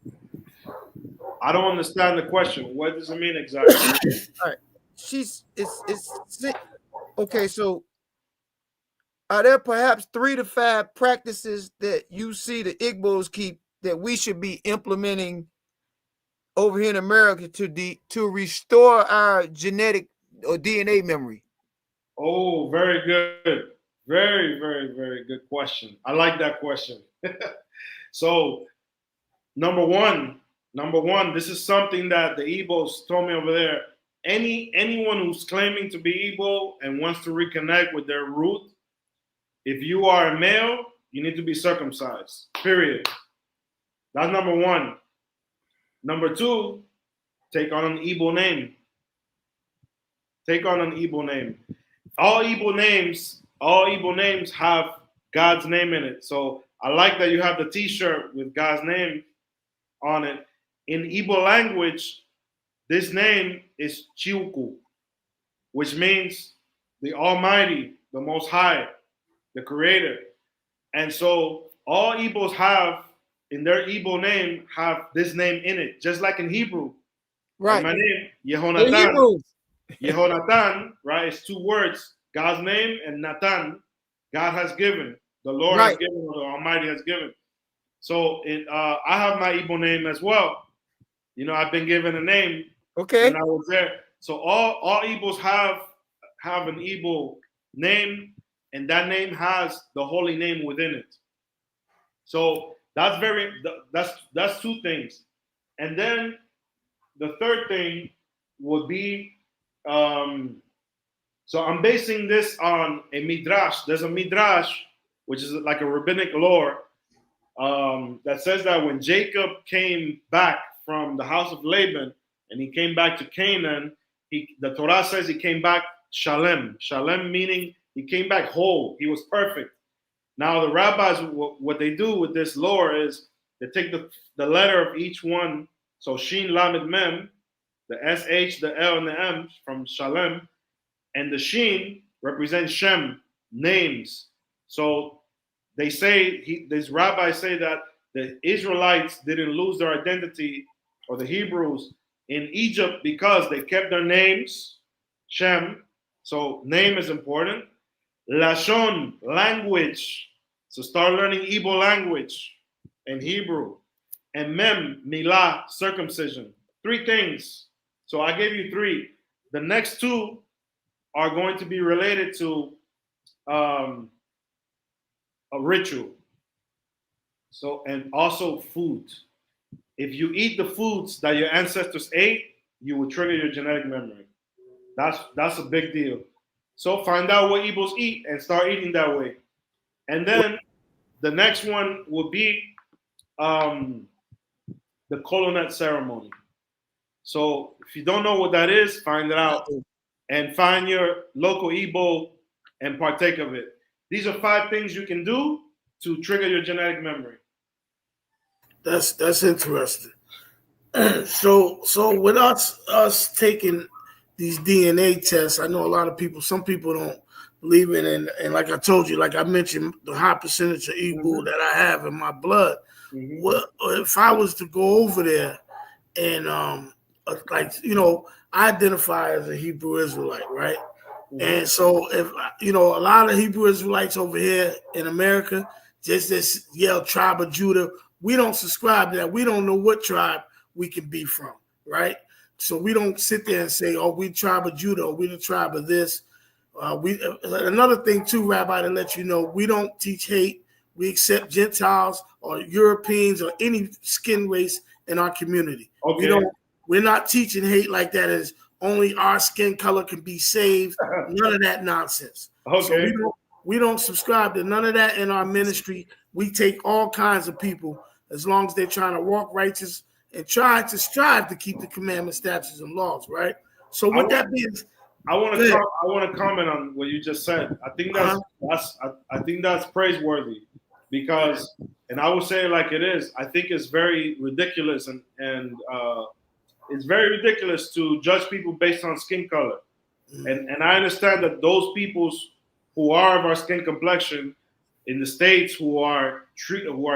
[SPEAKER 4] I don't understand the question. What does it mean exactly?
[SPEAKER 3] All right. It's okay. So, are there perhaps 3 to 5 practices that you see the Igbos keep that we should be implementing over here in America to restore our genetic or DNA memory?
[SPEAKER 4] Oh, very good. Very, very, very good question. I like that question. So Number one, this is something that the Igbos told me over there. Anyone who's claiming to be Igbo and wants to reconnect with their root, if you are a male, you need to be circumcised. Period. That's number one. Number two, take on an Igbo name. Take on an Igbo name. All Igbo names have God's name in it. So I like that you have the T-shirt with God's name on it. In Igbo language, this name is Chiuku, which means the Almighty, the Most High, the Creator. And so all Igbos have in their Igbo name have this name in it, just like in Hebrew.
[SPEAKER 3] Right.
[SPEAKER 4] And my name, Yehonatan. Yehonatan, right, is two words, God's name and Natan, God has given, the Lord has given, or the Almighty has given. So I have my Igbo name as well. You know, I've been given a name.
[SPEAKER 3] Okay.
[SPEAKER 4] When I was there. So all Igbos have an Igbo name, and that name has the holy name within it. So that's two things. And then the third thing would be, so I'm basing this on a midrash. There's a midrash, which is like a rabbinic lore, that says that when Jacob came back from the house of Laban and he came back to Canaan, the Torah says he came back shalem. Shalem meaning he came back whole. He was perfect. Now the rabbis, what they do with this lore is they take the letter of each one. So Shin, Lamed, Mem, the SH, the L, and the M from Shalem, and the Shin represents Shem, names. So they say, these rabbis say that the Israelites didn't lose their identity, or the Hebrews, in Egypt because they kept their names, Shem. So name is important. Lashon, language. So start learning Igbo language and Hebrew. And Mem, Milah, circumcision. Three things. So I gave you three. The next two are going to be related to a ritual. So, and also food. If you eat the foods that your ancestors ate, you will trigger your genetic memory. That's a big deal. So find out what Igbos eat and start eating that way. And then the next one will be the colonet ceremony. So if you don't know what that is, find it out and find your local Igbo and partake of it. These are 5 things you can do to trigger your genetic memory.
[SPEAKER 2] That's interesting. So with us taking these DNA tests, I know a lot of people, some people don't believe in it. And like I told you, like I mentioned, the high percentage of Igbo that I have in my blood. What if I was to go over there and like, you know, I identify as a Hebrew Israelite, right? And so if, you know, a lot of Hebrew Israelites over here in America just yell tribe of Judah, we don't subscribe to that. We don't know what tribe we can be from, right? So we don't sit there and say, oh, we tribe of Judah, or we the tribe of this. Another thing too, Rabbi, to let you know, we don't teach hate. We accept Gentiles or Europeans or any skin race in our community.
[SPEAKER 4] Okay.
[SPEAKER 2] We're not teaching hate like that as only our skin color can be saved. None of that nonsense.
[SPEAKER 4] Okay.
[SPEAKER 2] So we don't subscribe to none of that in our ministry. We take all kinds of people as long as they're trying to walk righteous and try to strive to keep the commandments, statutes, and laws, right? So with that being,
[SPEAKER 4] I want to comment on what you just said. I think I think that's praiseworthy, because, and I will say it like it is, I think it's very ridiculous and it's very ridiculous to judge people based on skin color. And I understand that those peoples who are of our skin complexion in the States who are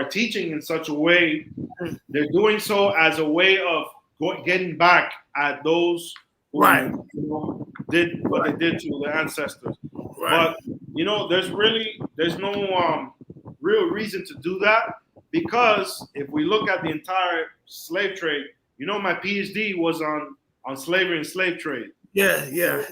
[SPEAKER 4] teaching in such a way, they're doing so as a way of getting back at those who did what they did to their ancestors. But you know, there's no real reason to do that, because if we look at the entire slave trade, you know, my PhD was on slavery and slave trade.
[SPEAKER 2] Yeah.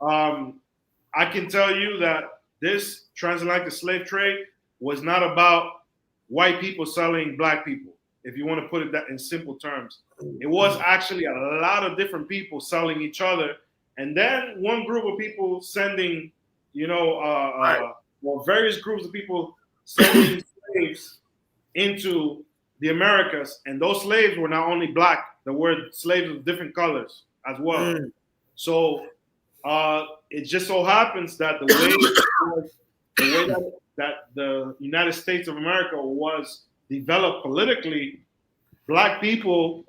[SPEAKER 4] I can tell you that this transatlantic slave trade was not about white people selling black people. if you want to put it that in simple terms. It was actually a lot of different people selling each other, and then one group of people sending, well, various groups of people sending slaves into the Americas, and those slaves were not only black; there were slaves of different colors as well. So it just so happens that the way that the United States of America was developed politically, black people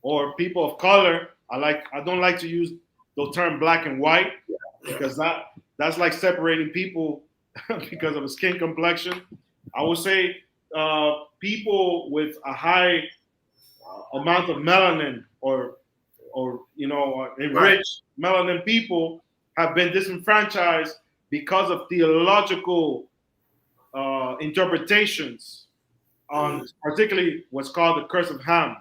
[SPEAKER 4] or people of color, I don't like to use the term black and white because that's like separating people because of a skin complexion. I would say people with a high amount of melanin or enriched melanin people have been disenfranchised because of theological interpretations on particularly what's called the curse of Ham.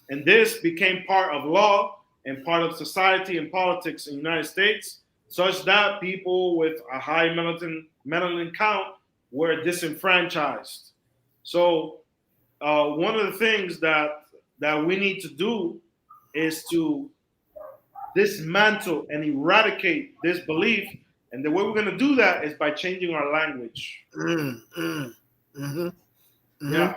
[SPEAKER 4] And this became part of law and part of society and politics in the United States, such that people with a high melanin count were disenfranchised. So one of the things that we need to do is to dismantle and eradicate this belief. And the way we're going to do that is by changing our language. Yeah.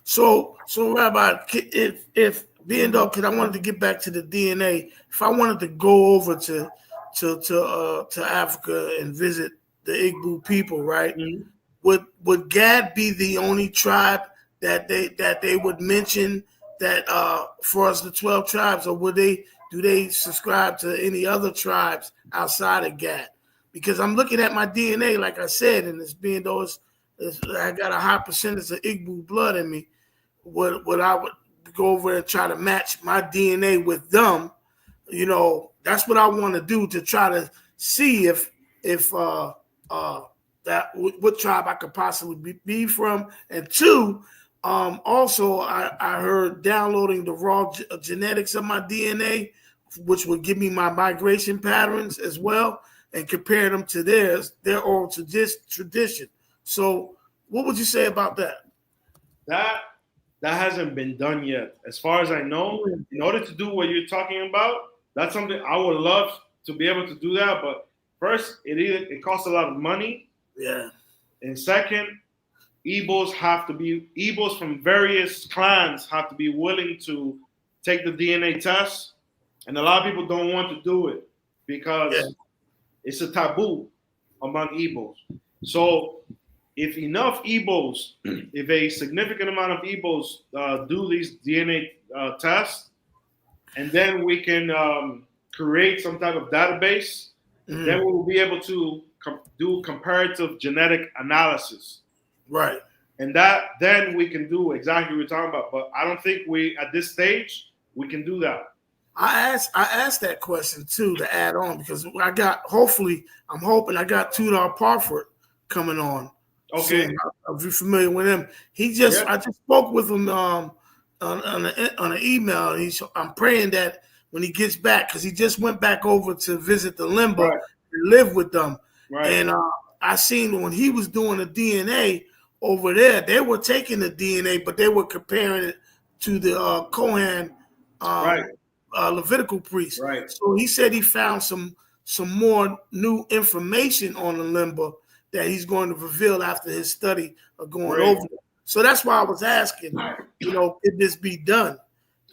[SPEAKER 2] So Rabbi, if being though, because I wanted to get back to the DNA, if I wanted to go over to Africa and visit the Igbo people, right? Would Gad be the only tribe that they would mention that for us the 12 tribes, or do they subscribe to any other tribes outside of Gad? Because I'm looking at my DNA, like I said, and it's being though I got a high percentage of Igbo blood in me. What I would go over and try to match my DNA with them, that's what I want to do, to try to see if that what tribe I could possibly be from. And two, also I heard downloading the raw genetics of my DNA, which would give me my migration patterns as well, and compare them to their oral tradition. So what would you say about that?
[SPEAKER 4] That hasn't been done yet. As far as I know, in order to do what you're talking about, that's something I would love to be able to do that. But first, it costs a lot of money.
[SPEAKER 2] Yeah.
[SPEAKER 4] And second, Igbos from various clans have to be willing to take the DNA test. And a lot of people don't want to do it because it's a taboo among Igbos. So if enough Igbos, if a significant amount of Igbos do these DNA tests, and then we can create some type of database, then we will be able to do comparative genetic analysis.
[SPEAKER 2] Right.
[SPEAKER 4] And then we can do exactly what we're talking about. But I don't think at this stage, we can do that.
[SPEAKER 2] I asked that question too, to add on, because I'm hoping I got Tudor Parford coming on.
[SPEAKER 4] Okay.
[SPEAKER 2] So, if you're familiar with him, I just spoke with him on an email. I'm praying that when he gets back, because he just went back over to visit the Limba and live with them. Right. And I seen when he was doing the DNA over there, they were taking the DNA, but they were comparing it to the Kohan Levitical priest.
[SPEAKER 4] Right.
[SPEAKER 2] So he said he found some more new information on the Limba that he's going to reveal after his study of going over it. So that's why I was asking, could this be done?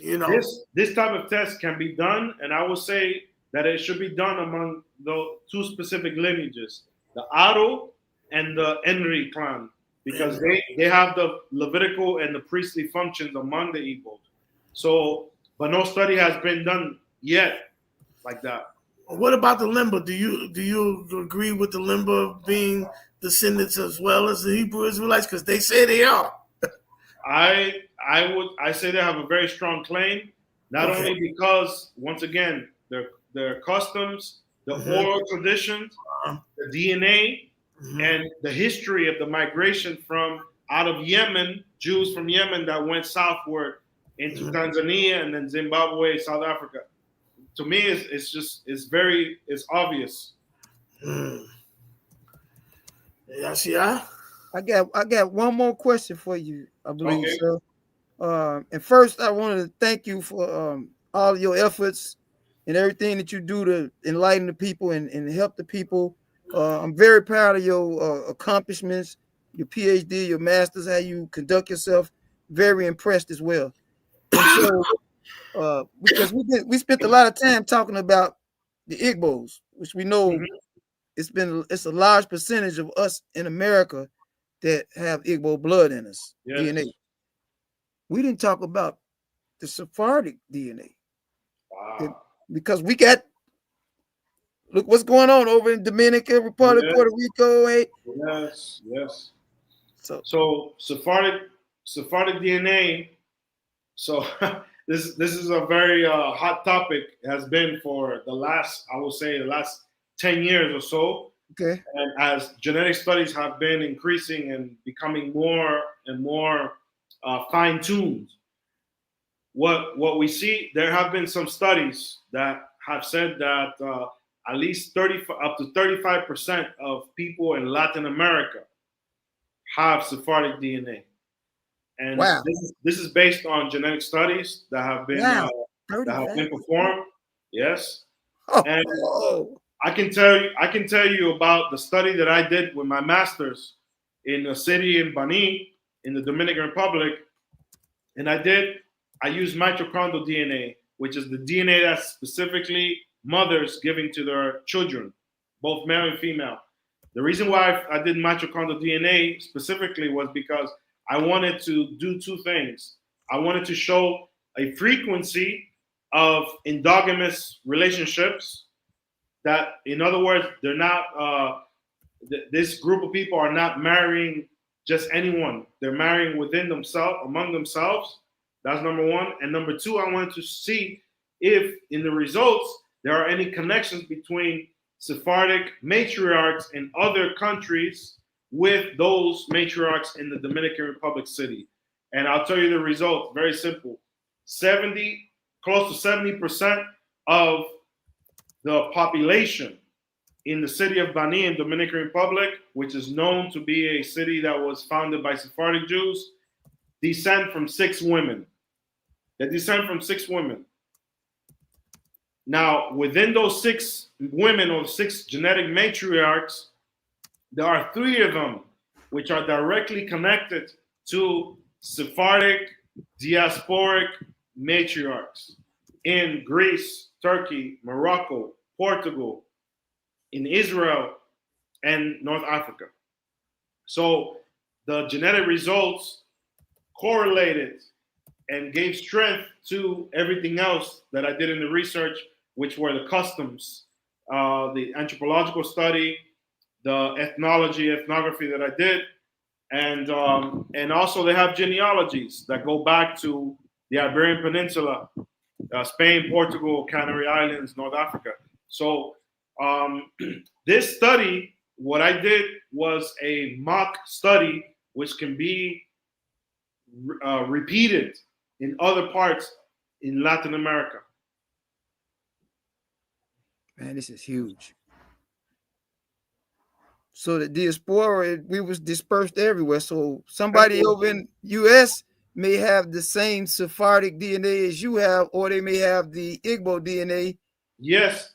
[SPEAKER 4] This type of test can be done, and I would say that it should be done among the two specific lineages, the Aro and the Enri clan, because they have the Levitical and the priestly functions among the Igbos. So, but no study has been done yet like that.
[SPEAKER 2] What about the Limba? Do you agree with the Limba being descendants as well as the Hebrew Israelites? Because they say they are.
[SPEAKER 4] I say they have a very strong claim, not only because, once again, their customs, the oral traditions, the DNA, and the history of the migration from out of Yemen, Jews from Yemen that went southward into Tanzania and then Zimbabwe, South Africa. To me, it's obvious.
[SPEAKER 3] I got one more question for you, I believe, sir. And first, I wanted to thank you for all of your efforts and everything that you do to enlighten the people and help the people. I'm very proud of your accomplishments, your PhD, your master's, how you conduct yourself. Very impressed as well. And so, because we spent a lot of time talking about the Igbos, which we know it's a large percentage of us in America that have Igbo blood in us,
[SPEAKER 4] Yes.
[SPEAKER 3] DNA. We didn't talk about the Sephardic DNA.
[SPEAKER 4] Wow.
[SPEAKER 3] Because we got, look what's going on over in Dominican Republic,
[SPEAKER 4] Yes.
[SPEAKER 3] Puerto Rico.
[SPEAKER 4] Yes.
[SPEAKER 3] So
[SPEAKER 4] Sephardic DNA. So this is a very hot topic. It has been for the last 10 years or so.
[SPEAKER 3] okay.
[SPEAKER 4] And as genetic studies have been increasing and becoming more and more fine-tuned, what we see, there have been some studies that have said that at least up to 35% of people in Latin America have Sephardic DNA. And
[SPEAKER 3] Wow.
[SPEAKER 4] this is based on genetic studies that have been performed. Yes. And I can tell you about the study that I did with my master's in a city in Bani in the Dominican Republic. And I used mitochondrial DNA, which is the DNA that's specifically mothers giving to their children, both male and female. The reason why I did mitochondrial DNA specifically was because I wanted to do two things. I wanted to show a frequency of endogamous relationships that, in other words, they're not, this group of people are not marrying just anyone. They're marrying within themselves, among themselves. That's number one. And number two, I wanted to see if in the results, there are any connections between Sephardic matriarchs in other countries with those matriarchs in the Dominican Republic city. And I'll tell you the result, very simple. Close to 70% of the population in the city of Bani in Dominican Republic, which is known to be a city that was founded by Sephardic Jews, descend from 6 women. They descend from 6 women. Now, within those 6 women or 6 genetic matriarchs, there are 3 of them which are directly connected to Sephardic diasporic matriarchs in Greece, Turkey, Morocco, Portugal, in Israel, and North Africa. So the genetic results correlated and gave strength to everything else that I did in the research, which were the customs, the anthropological study, the ethnography that I did, and also they have genealogies that go back to the Iberian Peninsula, Spain, Portugal, Canary Islands, North Africa. So this study, what I did was a mock study, which can be repeated in other parts in Latin America.
[SPEAKER 3] Man, this is huge. So the diaspora, we was dispersed everywhere. So somebody over in U.S. may have the same Sephardic DNA as you have, or they may have the Igbo DNA.
[SPEAKER 4] Yes.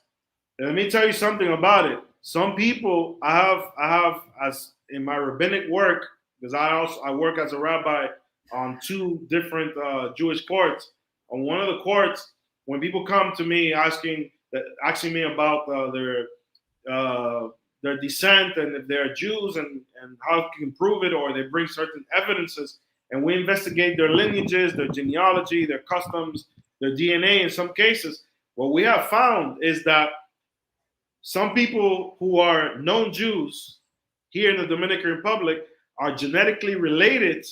[SPEAKER 4] Let me tell you something about it. Some people I have as in my rabbinic work, because I work as a rabbi on 2 different Jewish courts. On one of the courts, when people come to me asking me about their descent and if they're Jews and how they can prove it, or they bring certain evidences, and we investigate their lineages, their genealogy, their customs, their DNA in some cases, what we have found is that some people who are known Jews here in the Dominican Republic are genetically related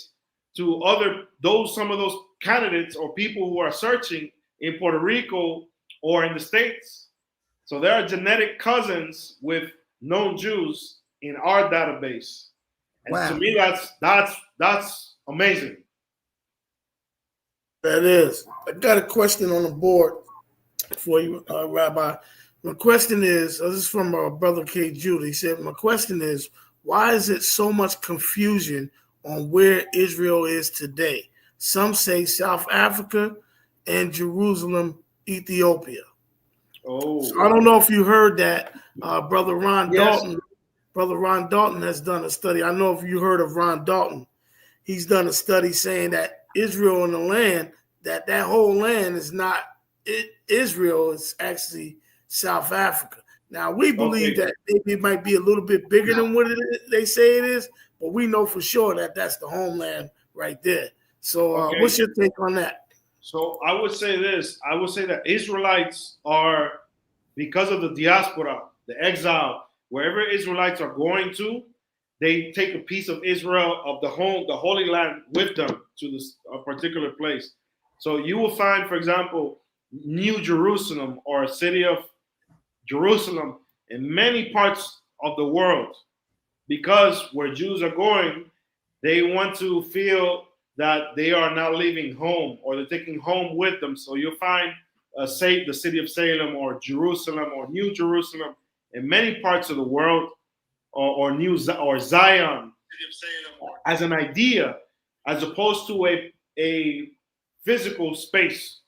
[SPEAKER 4] to some of those candidates or people who are searching in Puerto Rico or in the States. So there are genetic cousins with known Jews in our database. And
[SPEAKER 3] Wow.
[SPEAKER 4] To me, that's amazing.
[SPEAKER 2] That is. I got a question on the board for you, Rabbi. My question is, this is from our brother K. Judah. He said, my question is, why is it so much confusion on where Israel is today? Some say South Africa and Jerusalem, Ethiopia.
[SPEAKER 4] Oh,
[SPEAKER 2] so I don't know if you heard that, Brother Ron
[SPEAKER 4] yes.
[SPEAKER 2] Dalton. Brother Ron Dalton has done a study. I know if you heard of Ron Dalton, he's done a study saying that Israel and the land, that whole land is not Israel, it's actually South Africa. Now, we believe that maybe it might be a little bit bigger than what they say it is, but we know for sure that that's the homeland right there. So what's your take on that?
[SPEAKER 4] So I would say this. I would say that Israelites are, because of the diaspora, the exile, wherever Israelites are going to, they take a piece of Israel, of the Holy Land, with them to this particular place. So you will find, for example, New Jerusalem, or a city of Jerusalem, in many parts of the world, because where Jews are going, they want to feel that they are now leaving home, or they're taking home with them. So you'll find, say, the city of Salem, or Jerusalem, or New Jerusalem, in many parts of the world, or Zion, as an idea, as opposed to a physical space.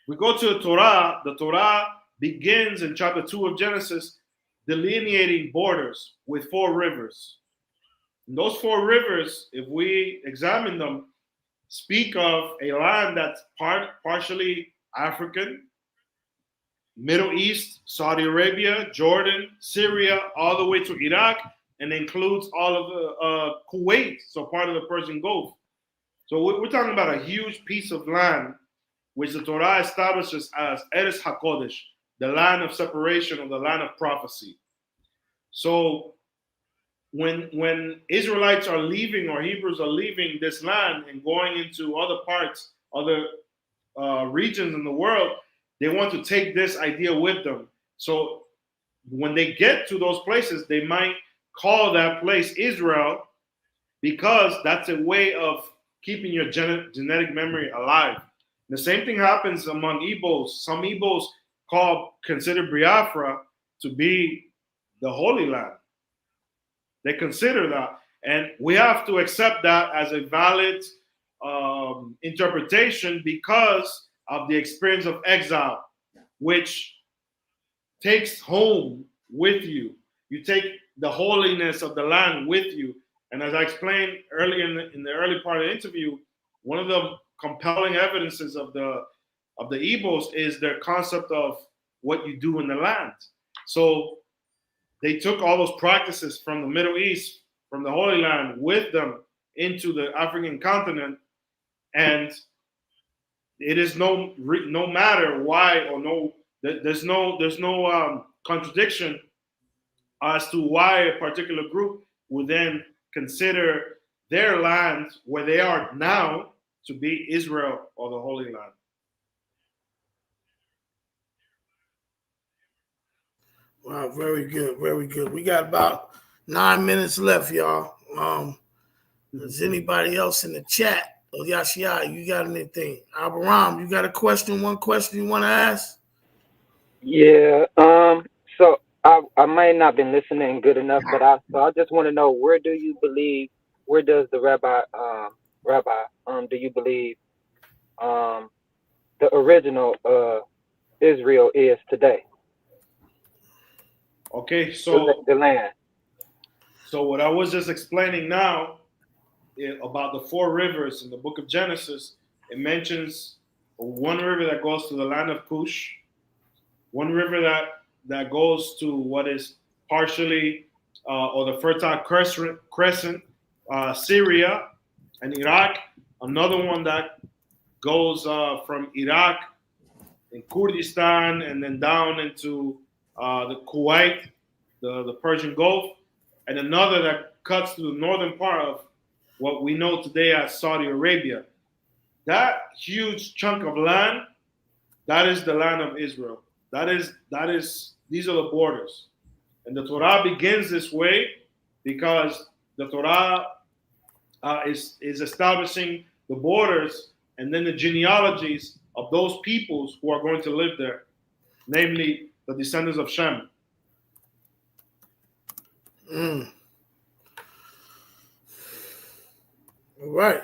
[SPEAKER 4] We go to the Torah. The Torah begins in chapter 2 of Genesis, delineating borders with 4 rivers. And those 4 rivers, if we examine them, speak of a land that's partially African, Middle East, Saudi Arabia, Jordan, Syria, all the way to Iraq, and includes all of Kuwait, so part of the Persian Gulf. So we're talking about a huge piece of land, which the Torah establishes as Eretz HaKodesh, the land of separation, or the land of prophecy. So when Israelites are leaving, or Hebrews are leaving this land and going into other parts, other regions in the world, they want to take this idea with them. So when they get to those places, they might call that place Israel, because that's a way of keeping your genetic memory alive. The same thing happens among Igbos. Some Igbos consider Biafra to be the Holy Land. They consider that. And we have to accept that as a valid interpretation, because of the experience of exile, which takes home with you. You take the holiness of the land with you. And as I explained earlier in the early part of the interview, one of the compelling evidences of the Igbos is their concept of what you do in the land. So they took all those practices from the Middle East, from the Holy Land, with them into the African continent, and it is no matter why, or there's no contradiction as to why a particular group would then consider their land, where they are now, to be Israel, or the Holy Land.
[SPEAKER 2] Wow, very good, very good. We got about 9 minutes left, y'all. Does anybody else in the chat? Oh, Yashia, you got anything? Abraham, you got a question? One question you want to ask?
[SPEAKER 6] Yeah. So I might not been listening good enough, but I just want to know, where does the rabbi do you believe the original Israel is today?
[SPEAKER 4] Okay, so
[SPEAKER 6] the land.
[SPEAKER 4] So what I was just explaining now about the 4 rivers in the book of Genesis, it mentions one river that goes to the land of Cush, one river that goes to what is partially or the Fertile Crescent, Syria and Iraq, another one that goes from Iraq and Kurdistan and then down into the Kuwait, the Persian Gulf, and another that cuts through the northern part of what we know today as Saudi Arabia. That huge chunk of land, that is the land of Israel. These are the borders. And the Torah begins this way because the Torah is establishing the borders and then the genealogies of those peoples who are going to live there, namely the descendants of Shem.
[SPEAKER 2] All right.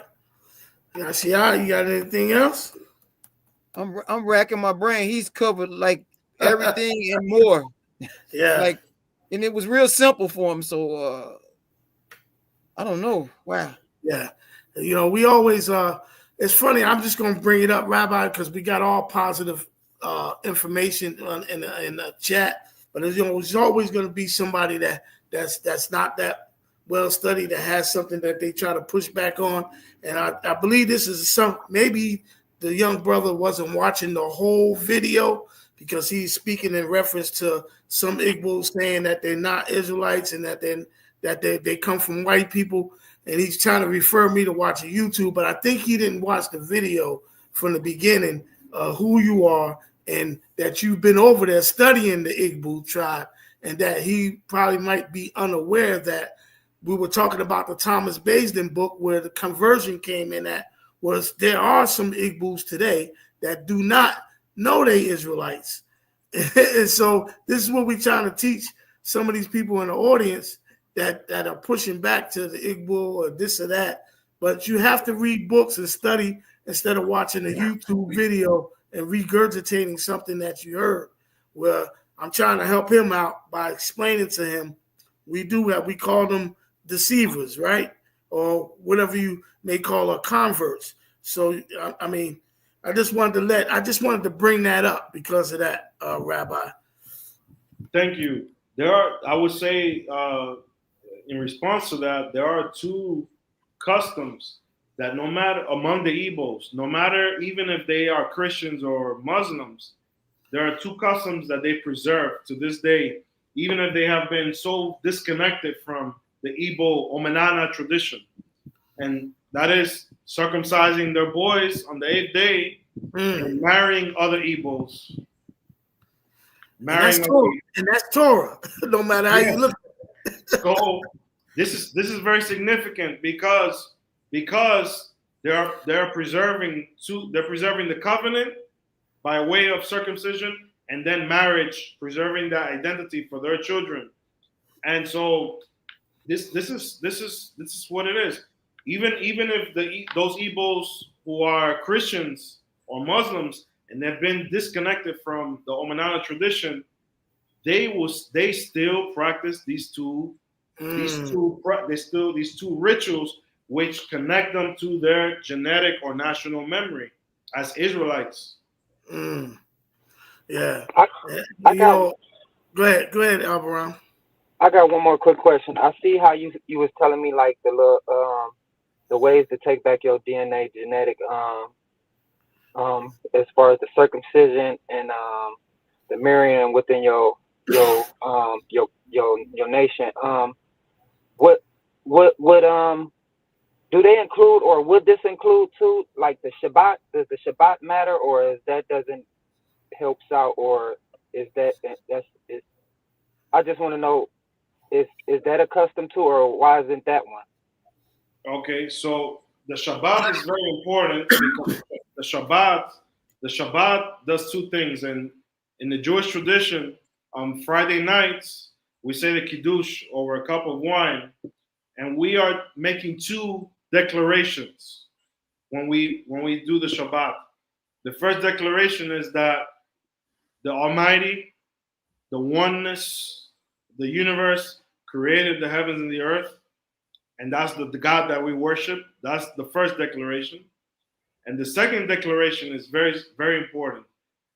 [SPEAKER 2] Yashia, you got anything else?
[SPEAKER 3] I'm racking my brain. He's covered like everything and more.
[SPEAKER 2] Yeah.
[SPEAKER 3] Like, and it was real simple for him. So I don't know. Wow.
[SPEAKER 2] Yeah. You know, we always it's funny, I'm just gonna bring it up, Rabbi, because we got all positive information in the chat, but there's always gonna be somebody that's not that well studied, that has something that they try to push back on. And I believe this is maybe the young brother wasn't watching the whole video, because he's speaking in reference to some Igbos saying that they're not Israelites and that they come from white people. And he's trying to refer me to watch a YouTube, but I think he didn't watch the video from the beginning, who you are, and that you've been over there studying the Igbo tribe, and that he probably might be unaware that we were talking about the Thomas Basden book, where the conversion came in at, was there are some Igbos today that do not know they Israelites. And so this is what we're trying to teach some of these people in the audience that are pushing back to the Igbo or this or that. But you have to read books and study instead of watching a YouTube video and regurgitating something that you heard. Well, I'm trying to help him out by explaining to him, we call them deceivers, right? Or whatever you may call a converts. So, I mean, I just wanted to bring that up because of that, Rabbi.
[SPEAKER 4] Thank you. I would say, in response to that, there are two customs that no matter among the Igbos, no matter even if they are Christians or Muslims, there are two customs that they preserve to this day, even if they have been so disconnected from the Igbo Omenana tradition. And that is circumcising their boys on the 8th day and marrying other Igbos.
[SPEAKER 2] And that's Torah, no matter how you look at it.
[SPEAKER 4] So this is very significant because they're preserving the covenant by way of circumcision, and then marriage, preserving that identity for their children. And so this is what it is. Even if those Igbos who are Christians or Muslims and they've been disconnected from the Omanana tradition, they still practice these two rituals which connect them to their genetic or national memory as Israelites.
[SPEAKER 2] Yeah.
[SPEAKER 6] Go
[SPEAKER 2] ahead, Albaran.
[SPEAKER 6] I got one more quick question. I see how you was telling me like the ways to take back your DNA genetic as far as the circumcision and the marrying within your nation. What do they include, or would this include too, like the Shabbat? Does the Shabbat matter, or is that doesn't helps out, or is that's I just want to know, is that a custom too, or why isn't that one?
[SPEAKER 4] Okay, so the Shabbat is very important because the Shabbat does two things. And in the Jewish tradition, on Friday nights, we say the Kiddush over a cup of wine, and we are making two declarations when we do the Shabbat. The first declaration is that the Almighty, the oneness, the universe, created the heavens and the earth, and that's the God that we worship. That's the first declaration. And the second declaration is very, very important,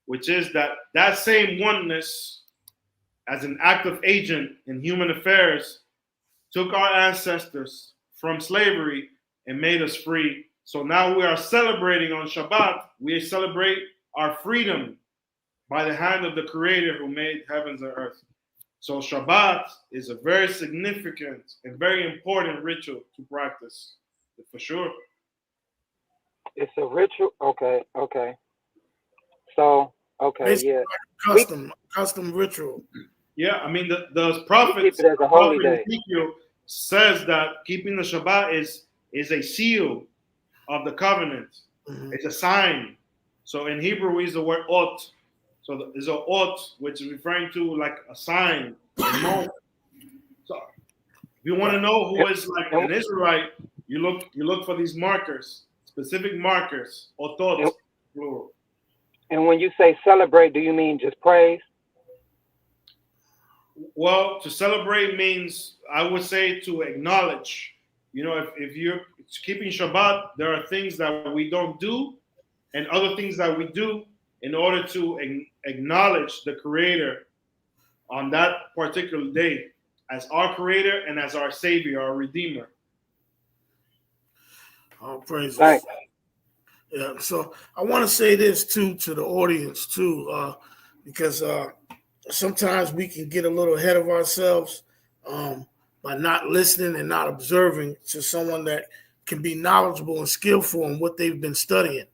[SPEAKER 4] which is that same oneness, as an active agent in human affairs, took our ancestors from slavery and made us free. So now we are celebrating on Shabbat. We celebrate our freedom by the hand of the Creator who made heavens and earth. So Shabbat is a very significant and very important ritual to practice, for sure.
[SPEAKER 6] It's a ritual. Okay. So,
[SPEAKER 2] It's
[SPEAKER 6] yeah.
[SPEAKER 2] Custom ritual.
[SPEAKER 4] Yeah, I mean the prophet Ezekiel says that keeping the Shabbat is a seal of the covenant. Mm-hmm. It's a sign. So in Hebrew we use the word ot. So there's a ot, which is referring to like a sign, a mark. So if you want to know who is like an Israelite, you look for these markers. specific markers, otot, plural.
[SPEAKER 6] And when you say celebrate, do you mean just praise?
[SPEAKER 4] Well, to celebrate means, I would say, to acknowledge. You know, if you're keeping Shabbat, there are things that we don't do and other things that we do in order to acknowledge the Creator on that particular day as our Creator and as our Savior, our Redeemer.
[SPEAKER 2] All praise.
[SPEAKER 6] Thanks.
[SPEAKER 2] Yeah. So I want to say this too to the audience too, because sometimes we can get a little ahead of ourselves by not listening and not observing to someone that can be knowledgeable and skillful in what they've been studying.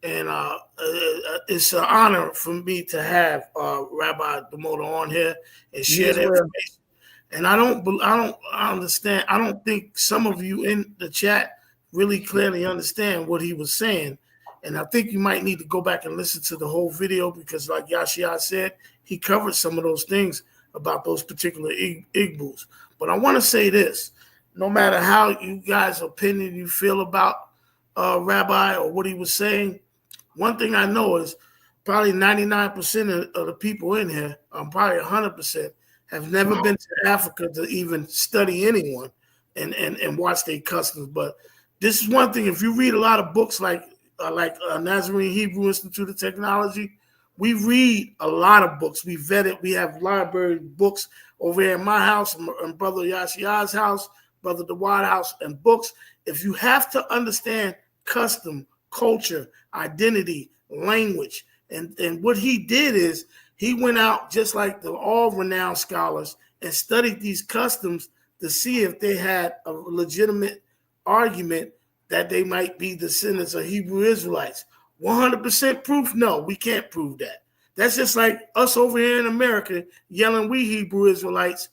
[SPEAKER 2] And it's an honor for me to have Rabbi DaMota on here and share that information. And I understand. I don't think some of you in the chat really clearly understand what he was saying. And I think you might need to go back and listen to the whole video because, like Yashia said, he covered some of those things about those particular Igbos. But I want to say this: no matter how you guys' opinion you feel about Rabbi or what he was saying, one thing I know is probably 99% of the people in here, probably 100%, have never been to Africa to even study anyone and watch their customs. But this is one thing. If you read a lot of books like Nazarene Hebrew Institute of Technology, we read a lot of books. We vet it. We have library books over here in my house and Brother Yashia's house, Brother DeWatt's house, and books. If you have to understand custom, culture, identity, language, and what he did is he went out just like all renowned scholars and studied these customs to see if they had a legitimate argument that they might be descendants of Hebrew Israelites. 100% proof? No, we can't prove that. That's just like us over here in America yelling we Hebrew Israelites.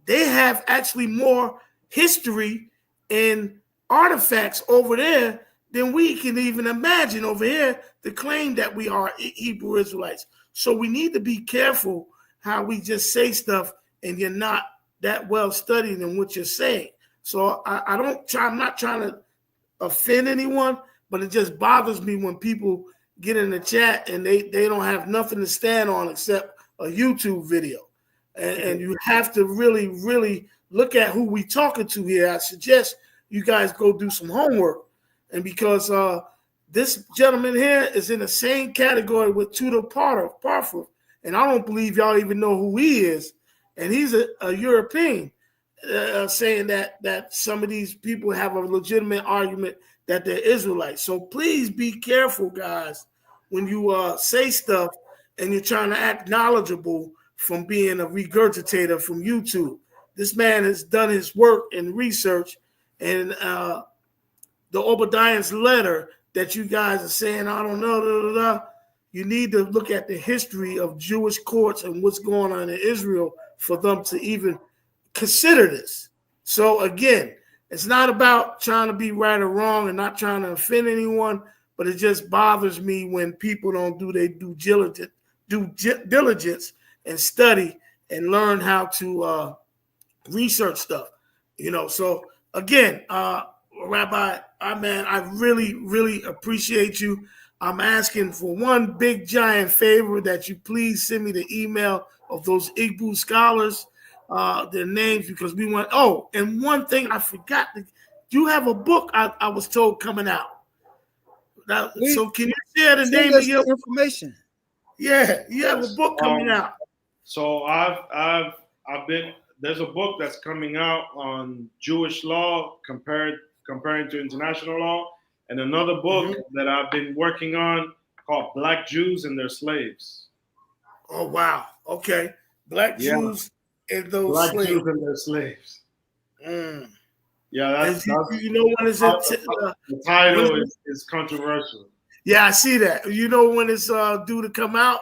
[SPEAKER 2] They have actually more history and artifacts over there than we can even imagine over here to claim that we are Hebrew Israelites. So we need to be careful how we just say stuff and you're not that well studied in what you're saying. So I'm not trying to offend anyone, but it just bothers me when people get in the chat and they don't have nothing to stand on except a YouTube video. And you have to really, really look at who we talking to here. I suggest you guys go do some homework. And because this gentleman here is in the same category with Tudor Parford, and I don't believe y'all even know who he is. And he's a European, saying that some of these people have a legitimate argument that they're Israelites. So please be careful, guys, when you say stuff and you're trying to act knowledgeable from being a regurgitator from YouTube. This man has done his work and research, and the Obadiah's letter that you guys are saying, I don't know, you need to look at the history of Jewish courts and what's going on in Israel for them to even consider this. So again, it's not about trying to be right or wrong and not trying to offend anyone, but it just bothers me when people don't do their due diligence and study and learn how to research stuff. So again, Rabbi, I really, really appreciate you. I'm asking for one big giant favor that you please send me the email of those Igbo scholars, their names, because we want. Oh, and one thing I forgot: you have a book I was told coming out. Now, so can you share the name of your
[SPEAKER 3] information?
[SPEAKER 2] Yeah, you have a book coming out.
[SPEAKER 4] So I've been. There's a book that's coming out on Jewish law comparing to international law, and another book that I've been working on called Black Jews and Their Slaves.
[SPEAKER 2] Oh wow! Okay, Black Jews and those
[SPEAKER 4] Black
[SPEAKER 2] slaves.
[SPEAKER 4] Jews and Their Slaves. Yeah, that's
[SPEAKER 2] you know when it's
[SPEAKER 4] the title is controversial.
[SPEAKER 2] Yeah, I see that. You know when it's due to come out?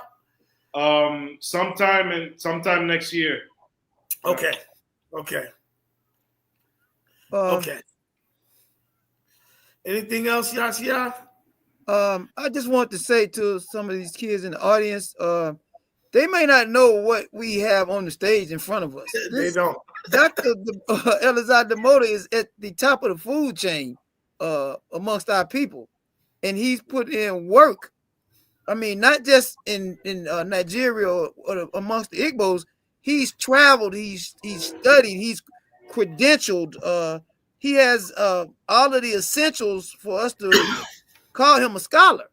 [SPEAKER 4] Sometime next year.
[SPEAKER 2] Okay. Okay. Anything else, Yashia?
[SPEAKER 3] I just want to say to some of these kids in the audience, they may not know what we have on the stage in front of us.
[SPEAKER 2] They don't.
[SPEAKER 3] Dr. Elazar DaMota is at the top of the food chain amongst our people. and he's put in work. I mean, not just in Nigeria or amongst the Igbos. He's traveled, he's studied, he's credentialed. He has all of the essentials for us to call him a scholar.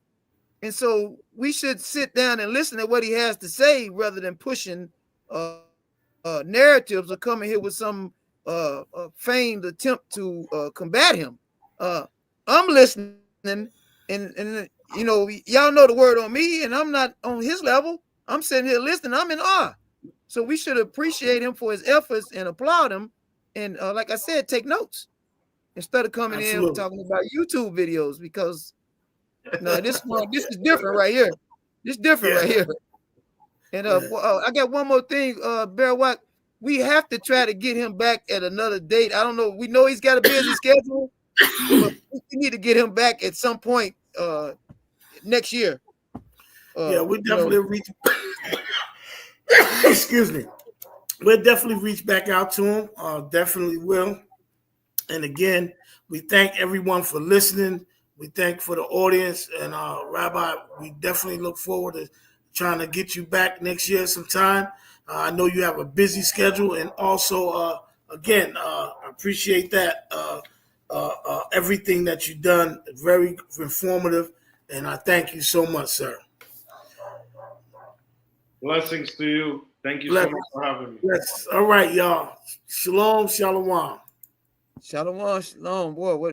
[SPEAKER 3] And so we should sit down and listen to what he has to say rather than pushing narratives or coming here with some feigned attempt to combat him. I'm listening, and you know, y'all know the word on me, and I'm not on his level. I'm sitting here listening. I'm in awe. So we should appreciate him for his efforts and applaud him. And like I said, take notes instead of coming in and talking about YouTube videos, because no, this is different right here. This is different right here. And I got one more thing, Bear Wack. We have to try to get him back at another date. I don't know. We know he's got a busy schedule, but we need to get him back at some point next year.
[SPEAKER 2] Yeah, we definitely reach. Excuse me. We'll definitely reach back out to him. Definitely will. And again, we thank everyone for listening. We thank for the audience. And Rabbi, we definitely look forward to trying to get you back next year sometime. I know you have a busy schedule. And also, again, I appreciate that. Everything that you've done, very informative. And I thank you so much, sir.
[SPEAKER 4] Blessings to you. Thank you so much for having me.
[SPEAKER 2] Yes. All right, y'all. Shalom, shalom.
[SPEAKER 3] Shalom, shalom. Boy, what?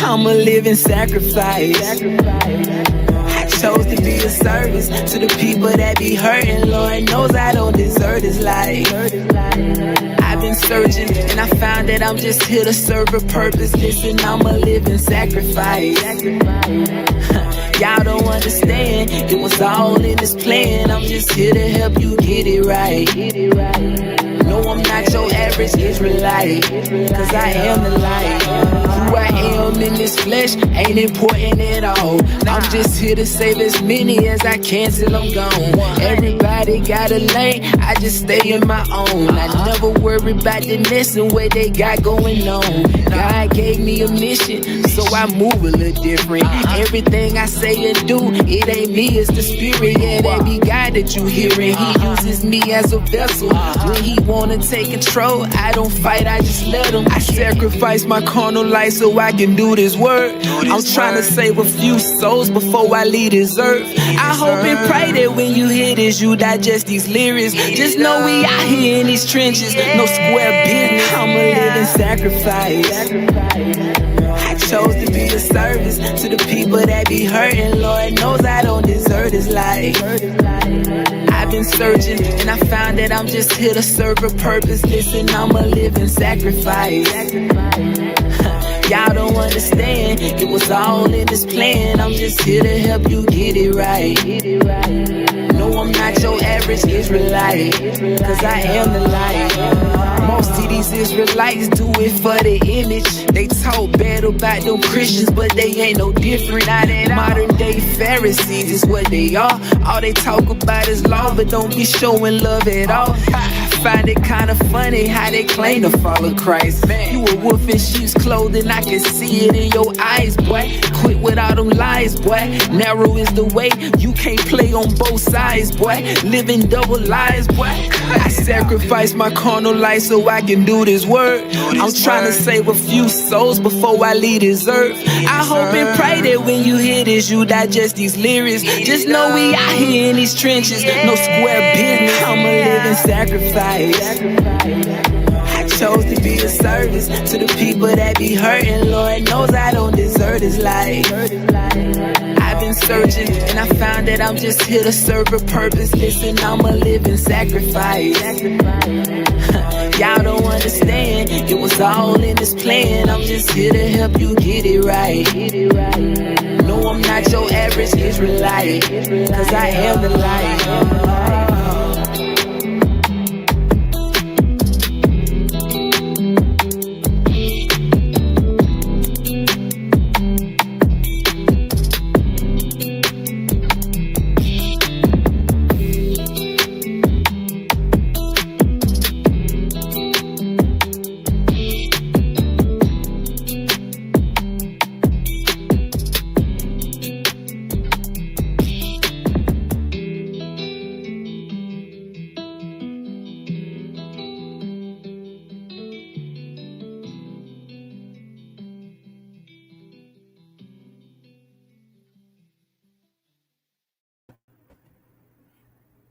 [SPEAKER 7] I'm a living sacrifice. I chose to be a service to the people that be hurting. Lord knows I don't deserve this life. I've been searching and I found that I'm just here to serve a purpose. Listen, I'm a living sacrifice. Y'all don't understand, it was all in this plan. I'm just here to help you get it right. No, I'm not your average Israelite, cause I am the light. Who I am in this flesh ain't important at all. I'm just here to save as many as I can till I'm gone. Everybody got a lane, I just stay in my own. I never worry about the next and what they got going on. God gave me a mission, so I move a little different. Everything I say and do, it ain't me, it's the spirit. Yeah, that be God that you hearing. He uses me as a vessel. When he wanna take control, I don't fight, I just let him. I sacrifice my carnal life so I can do this work. I'm trying to save a few souls before I leave this earth. I hope and pray that when you hear this, you digest these lyrics. Just know we out here in these trenches, no square business. I'm a living sacrifice. I chose to be a service to the people that be hurting. Lord knows I don't deserve this life. I've been searching and I found that I'm just here to serve a purpose. Listen, I'm a living sacrifice. Y'all don't understand, it was all in this plan. I'm just here to help you get it right. No, I'm not your average Israelite, cause I am the light. Most of these Israelites do it for the image. They talk bad about them Christians, but they ain't no different. Modern day Pharisees is what they are. All they talk about is law, but don't be showing love at all. I find it kind of funny how they claim to follow Christ. You a wolf in sheep's clothing, I can see it in your eyes, boy. Quit with all them lies, boy. Narrow is the way, you can't play on both sides, boy. Living double lies, boy. I sacrifice my carnal life so I can do this work. I'm trying to save a few souls before I leave this earth. I hope and pray that when you hear this, you digest these lyrics. Just know we out here in these trenches, no square business. I'm a living sacrifice. I chose to be a service to the people that be hurting. Lord knows I don't deserve this life. I've been searching and I found that I'm just here to serve a purpose. Listen, I'm a living sacrifice. Y'all don't understand, it was all in this plan. I'm just here to help you get it right. No, I'm not your average Israelite, cause I am the light.